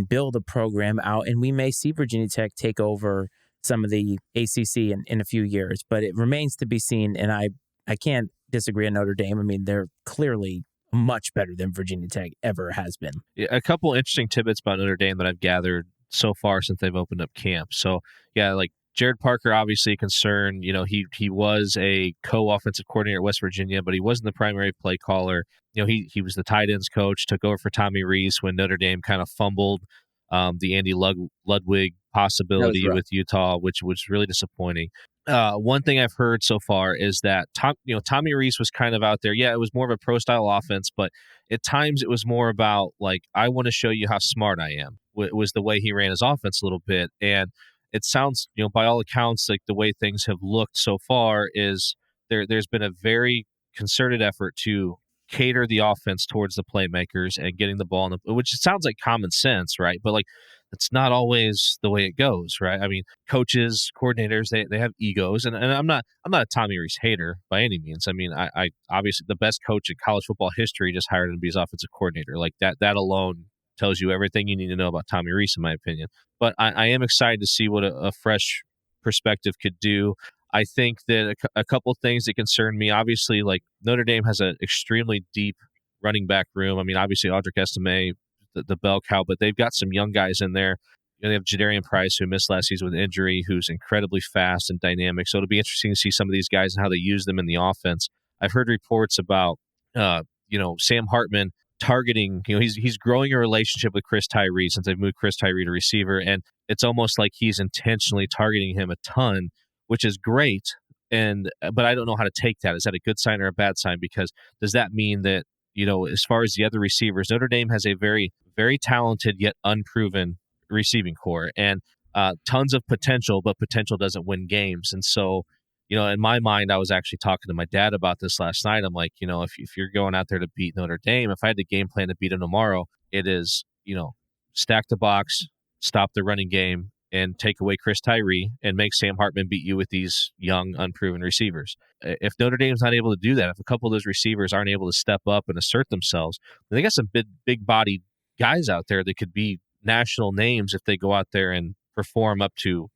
build a program out. And we may see Virginia Tech take over some of the ACC in a few years. But it remains to be seen. And I can't disagree on Notre Dame. I mean, they're clearly much better than Virginia Tech ever has been. Yeah, a couple interesting tidbits about Notre Dame that I've gathered so far since they've opened up camp. So, yeah, like Jared Parker, obviously a concern. You know, he was a co-offensive coordinator at West Virginia, but he wasn't the primary play caller. You know, he was the tight ends coach, took over for Tommy Rees when Notre Dame kind of fumbled the Andy Ludwig possibility with Utah, which was really disappointing. One thing I've heard so far is that Tommy Rees was kind of out there. Yeah, it was more of a pro-style offense, but at times it was more about, like, I want to show you how smart I am, was the way he ran his offense a little bit. And it sounds, by all accounts, like the way things have looked so far is there's been a very concerted effort to cater the offense towards the playmakers and getting the ball which it sounds like common sense, right? But, like, it's not always the way it goes, right? I mean, coaches, coordinators, they have egos, and I'm not a Tommy Rees hater by any means. I mean, I obviously the best coach in college football history just hired him to be his offensive coordinator. Like that alone tells you everything you need to know about Tommy Rees, in my opinion. But I am excited to see what a fresh perspective could do. I think that a couple things that concern me, obviously, like Notre Dame has an extremely deep running back room. I mean, obviously, Audric Estime, the bell cow, but they've got some young guys in there. They have Jadarian Price, who missed last season with injury, who's incredibly fast and dynamic. So it'll be interesting to see some of these guys and how they use them in the offense. I've heard reports about, Sam Hartman targeting, he's growing a relationship with Chris Tyree since they've moved Chris Tyree to receiver. And it's almost like he's intentionally targeting him a ton, which is great. But I don't know how to take that. Is that a good sign or a bad sign? Because does that mean that, as far as the other receivers, Notre Dame has a very, very talented yet unproven receiving core and tons of potential, but potential doesn't win games. And so, in my mind, I was actually talking to my dad about this last night. I'm like, if you're going out there to beat Notre Dame, if I had the game plan to beat them tomorrow, it is, stack the box, stop the running game, and take away Chris Tyree and make Sam Hartman beat you with these young, unproven receivers. If Notre Dame's not able to do that, if a couple of those receivers aren't able to step up and assert themselves, they got some big-bodied guys out there that could be national names if they go out there and perform up to,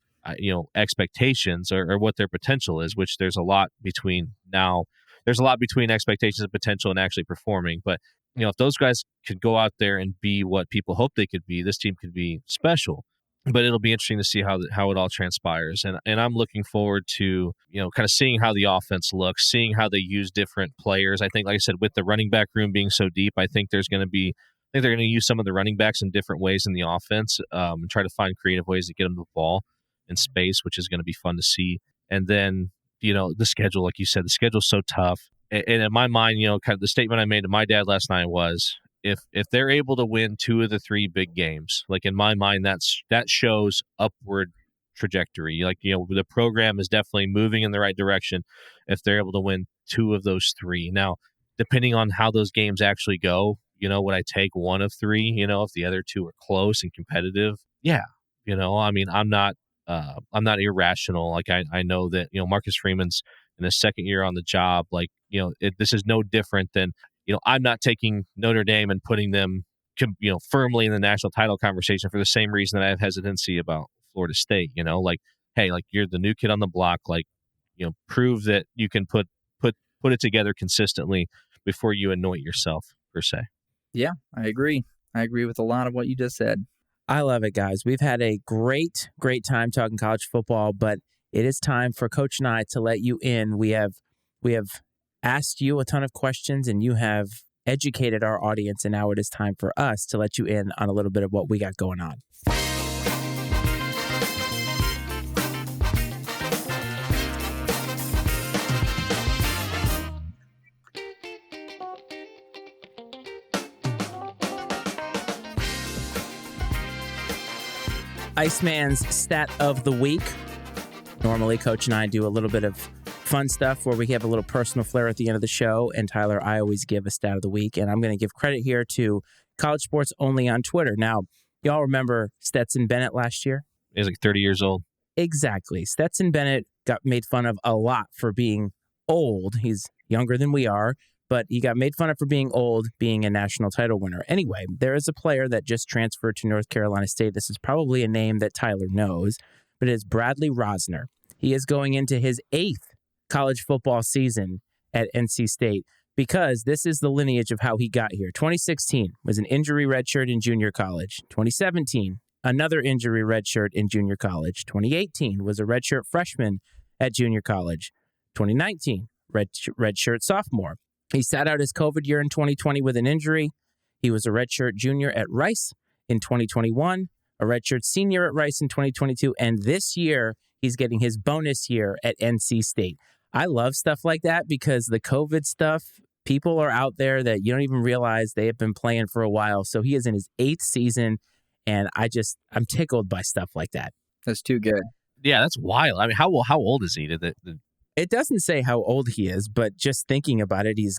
expectations or what their potential is, which there's a lot between now. There's a lot between expectations and potential and actually performing. But, if those guys could go out there and be what people hope they could be, this team could be special. But it'll be interesting to see how it all transpires. And I'm looking forward to, kind of seeing how the offense looks, seeing how they use different players. I think, like I said, with the running back room being so deep, I think they're going to use some of the running backs in different ways in the offense and try to find creative ways to get them the ball in space, which is going to be fun to see. And then, the schedule, like you said, the schedule's so tough. And in my mind, kind of the statement I made to my dad last night was, if they're able to win 2 of the 3 big games, like in my mind, that shows upward trajectory. Like, the program is definitely moving in the right direction if they're able to win 2 of those 3. Now, depending on how those games actually go, would I take 1 of 3, if the other 2 are close and competitive? Yeah. I mean, I'm not irrational. Like I know that, Marcus Freeman's in his second year on the job. Like, this is no different than, I'm not taking Notre Dame and putting them, firmly in the national title conversation for the same reason that I have hesitancy about Florida State. Like, hey, like you're the new kid on the block. Like, prove that you can put it together consistently before you anoint yourself, per se. Yeah, I agree. I agree with a lot of what you just said. I love it, guys. We've had a great time talking college football, but it is time for Coach and I to let you in. We have asked you a ton of questions, and you have educated our audience, and now it is time for us to let you in on a little bit of what we got going on. Iceman's stat of the week. Normally, Coach and I do a little bit of fun stuff where we have a little personal flair at the end of the show. And Tyler, I always give a stat of the week. And I'm going to give credit here to College Sports Only on Twitter. Now, y'all remember Stetson Bennett last year? He was like 30 years old. Exactly. Stetson Bennett got made fun of a lot for being old. He's younger than we are, but he got made fun of for being old, being a national title winner. Anyway, there is a player that just transferred to North Carolina State. This is probably a name that Tyler knows, but it is Bradley Rosner. He is going into his 8th college football season at NC State because this is the lineage of how he got here. 2016 was an injury redshirt in junior college. 2017, another injury redshirt in junior college. 2018 was a redshirt freshman at junior college. 2019, redshirt sophomore. He sat out his COVID year in 2020 with an injury. He was a redshirt junior at Rice in 2021, a redshirt senior at Rice in 2022, and this year he's getting his bonus year at NC State. I love stuff like that because the COVID stuff, people are out there that you don't even realize they have been playing for a while. So he is in his 8th season, and I'm tickled by stuff like that. That's too good. Yeah, that's wild. I mean, how old is he? It doesn't say how old he is, but just thinking about it, he's,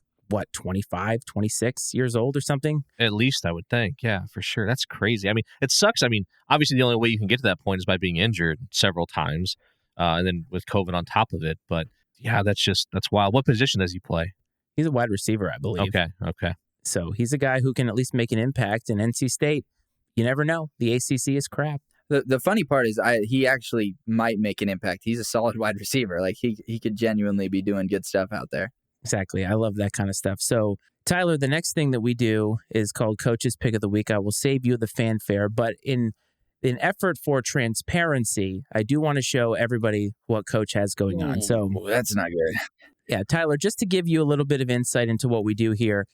25, 26 years old or something? At least I would think. Yeah, for sure. That's crazy. I mean, it sucks. I mean, obviously the only way you can get to that point is by being injured several times and then with COVID on top of it. But yeah, that's wild. What position does he play? He's a wide receiver, I believe. Okay. So he's a guy who can at least make an impact. In NC State, you never know. The ACC is crap. The funny part is he actually might make an impact. He's a solid wide receiver. Like he could genuinely be doing good stuff out there. Exactly. I love that kind of stuff. So, Tyler, the next thing that we do is called Coach's Pick of the Week. I will save you the fanfare, but in an effort for transparency, I do want to show everybody what Coach has going on. So that's not good. Yeah, Tyler, just to give you a little bit of insight into what we do here,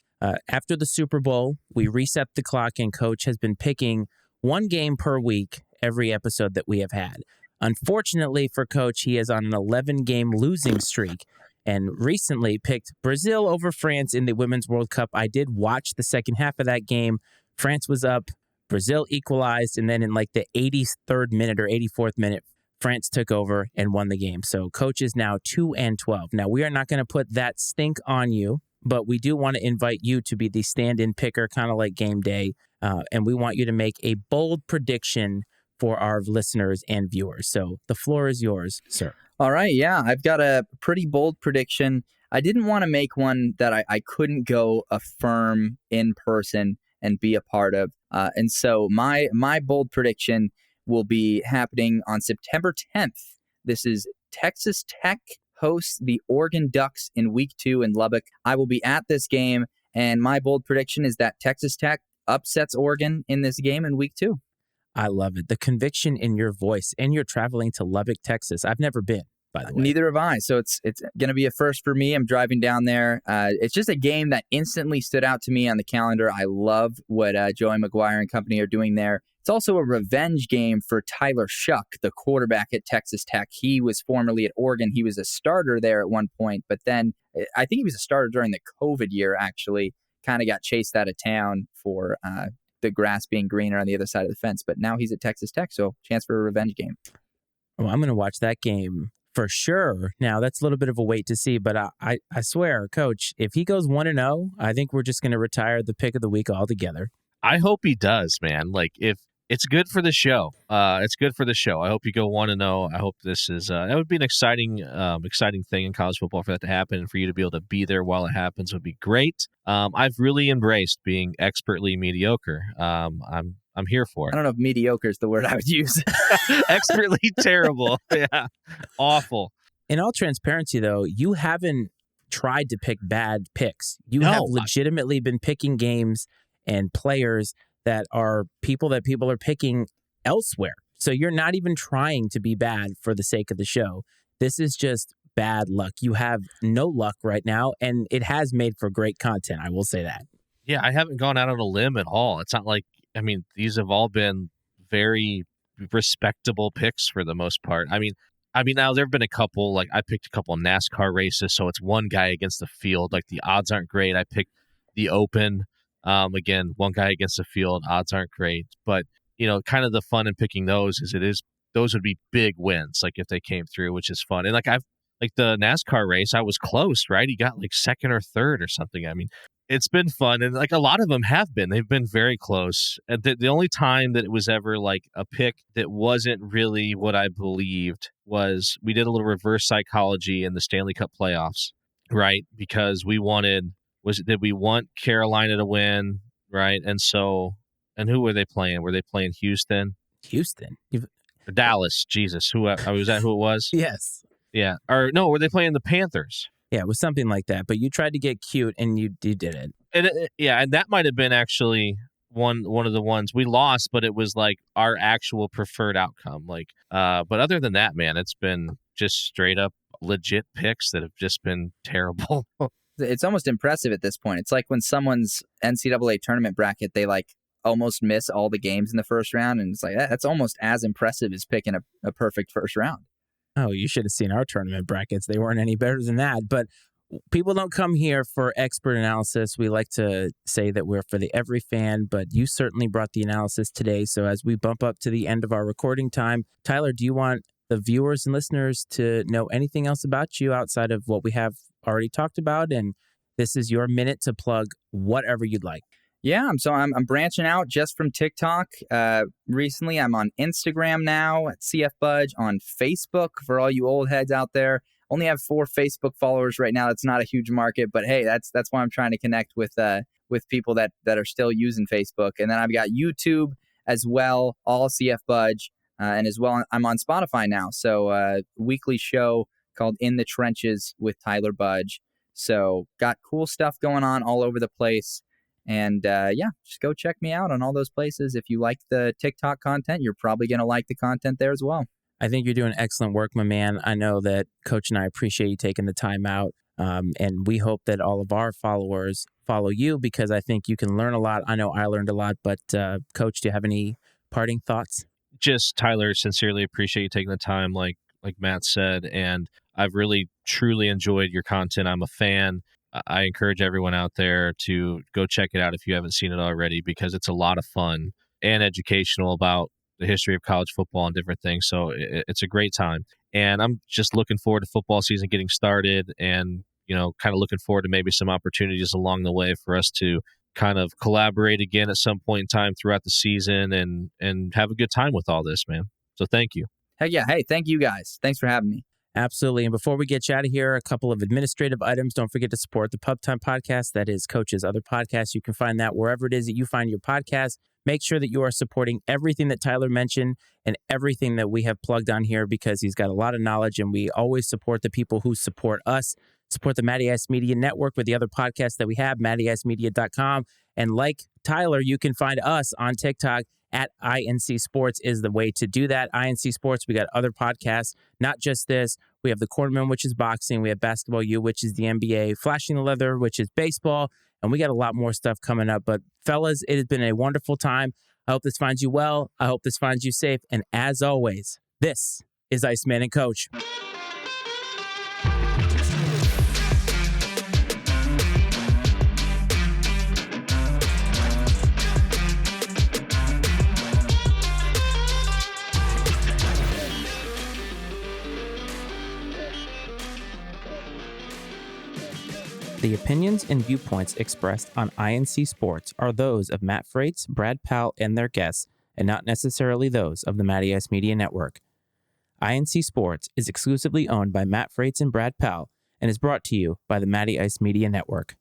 after the Super Bowl, we reset the clock and Coach has been picking one game per week every episode that we have had. Unfortunately for Coach, he is on an 11-game losing streak and recently picked Brazil over France in the Women's World Cup. I did watch the second half of that game. France was up, Brazil equalized, and then in like the 83rd minute or 84th minute, France took over and won the game. So Coach is now 2-12. Now, we are not going to put that stink on you, but we do want to invite you to be the stand-in picker, kind of like game day. And we want you to make a bold prediction for our listeners and viewers. So the floor is yours, sir. All right. Yeah, I've got a pretty bold prediction. I didn't want to make one that I couldn't go affirm in person and be a part of. And so my bold prediction will be happening on September 10th. This is Texas Tech hosts the Oregon Ducks in Week 2 in Lubbock. I will be at this game, and my bold prediction is that Texas Tech upsets Oregon in this game in Week 2. I love it. The conviction in your voice, and you're traveling to Lubbock, Texas. I've never been, by the way. Neither have I. So it's going to be a first for me. I'm driving down there. It's just a game that instantly stood out to me on the calendar. I love what Joey McGuire and company are doing there. It's also a revenge game for Tyler Shuck, the quarterback at Texas Tech. He was formerly at Oregon. He was a starter there at one point, but then I think he was a starter during the COVID year, actually. Kind of got chased out of town for the grass being greener on the other side of the fence. But now he's at Texas Tech, so chance for a revenge game. Oh, I'm going to watch that game for sure. Now, that's a little bit of a wait to see, but I swear, Coach, if he goes 1-0, I think we're just going to retire the pick of the week altogether. I hope he does, man. Like, if it's good for the show. It's good for the show. I hope you go 1-0. I hope this is that would be an exciting thing in college football for that to happen, and for you to be able to be there while it happens would be great. I've really embraced being expertly mediocre. I'm here for it. I don't know if mediocre is the word I would use. Expertly terrible. Yeah, awful. In all transparency, though, you haven't tried to pick bad picks. You have legitimately been picking games and players that are people are picking elsewhere. So you're not even trying to be bad for the sake of the show. This is just bad luck. You have no luck right now, and it has made for great content. I will say that. Yeah, I haven't gone out on a limb at all. It's not like, I mean, these have all been very respectable picks for the most part. I mean, now there have been a couple, like I picked a couple of NASCAR races, so it's one guy against the field. Like the odds aren't great. I picked the Open. Again, one guy against the field, odds aren't great. But, kind of the fun in picking those is it is those would be big wins, like if they came through, which is fun. And like the NASCAR race, I was close, right? He got like second or third or something. I mean, it's been fun. And like a lot of them have been, they've been very close. And the only time that it was ever like a pick that wasn't really what I believed was we did a little reverse psychology in the Stanley Cup playoffs, right? Because we did we want Carolina to win, right? And who were they playing? Were they playing Houston? Houston? Or Dallas? Jesus. Was that who it was? Yes. Yeah. Or no, were they playing the Panthers? Yeah, it was something like that. But you tried to get cute, and you did it. And that might have been actually one of the ones we lost, but it was like our actual preferred outcome. Like, but other than that, man, it's been just straight up legit picks that have just been terrible. It's almost impressive at this point. It's like when someone's NCAA tournament bracket, they like almost miss all the games in the first round. And it's like, that's almost as impressive as picking a perfect first round. Oh, you should have seen our tournament brackets. They weren't any better than that. But people don't come here for expert analysis. We like to say that we're for the every fan, but you certainly brought the analysis today. So as we bump up to the end of our recording time, Tyler, do you want the viewers and listeners to know anything else about you outside of what we have already talked about? And this is your minute to plug whatever you'd like. Yeah, I'm branching out just from TikTok. Recently, I'm on Instagram now at CF Budge, on Facebook for all you old heads out there. Only have 4 Facebook followers right now. That's not a huge market, but hey, that's why I'm trying to connect with people that are still using Facebook. And then I've got YouTube as well, all CF Budge, and as well I'm on Spotify now. So weekly show called In the Trenches with Tyler Budge. So got cool stuff going on all over the place. And just go check me out on all those places. If you like the TikTok content, you're probably going to like the content there as well. I think you're doing excellent work, my man. I know that Coach and I appreciate you taking the time out. And we hope that all of our followers follow you because I think you can learn a lot. I know I learned a lot, but Coach, do you have any parting thoughts? Just, Tyler, sincerely appreciate you taking the time, like Matt said. And I've really, truly enjoyed your content. I'm a fan. I encourage everyone out there to go check it out if you haven't seen it already, because it's a lot of fun and educational about the history of college football and different things. So it's a great time. And I'm just looking forward to football season getting started and, kind of looking forward to maybe some opportunities along the way for us to kind of collaborate again at some point in time throughout the season and have a good time with all this, man. So thank you. Heck yeah. Hey, thank you guys. Thanks for having me. Absolutely. And before we get you out of here, a couple of administrative items. Don't forget to support the Pub Time Podcast. That is Coach's other podcast. You can find that wherever it is that you find your podcast. Make sure that you are supporting everything that Tyler mentioned and everything that we have plugged on here because he's got a lot of knowledge and we always support the people who support us. Support the Matty Ice Media Network with the other podcasts that we have, mattyicemedia.com. And like Tyler, you can find us on TikTok at I&C Sports is the way to do that. I&C Sports, we got other podcasts, not just this. We have The Cornerman, which is boxing. We have Basketball U, which is the NBA. Flashing the Leather, which is baseball. And we got a lot more stuff coming up. But fellas, it has been a wonderful time. I hope this finds you well. I hope this finds you safe. And as always, this is Iceman and Coach. The opinions and viewpoints expressed on I&C Sports are those of Matt Freitz, Brad Powell, and their guests, and not necessarily those of the Matty Ice Media Network. I&C Sports is exclusively owned by Matt Freitz and Brad Powell and is brought to you by the Matty Ice Media Network.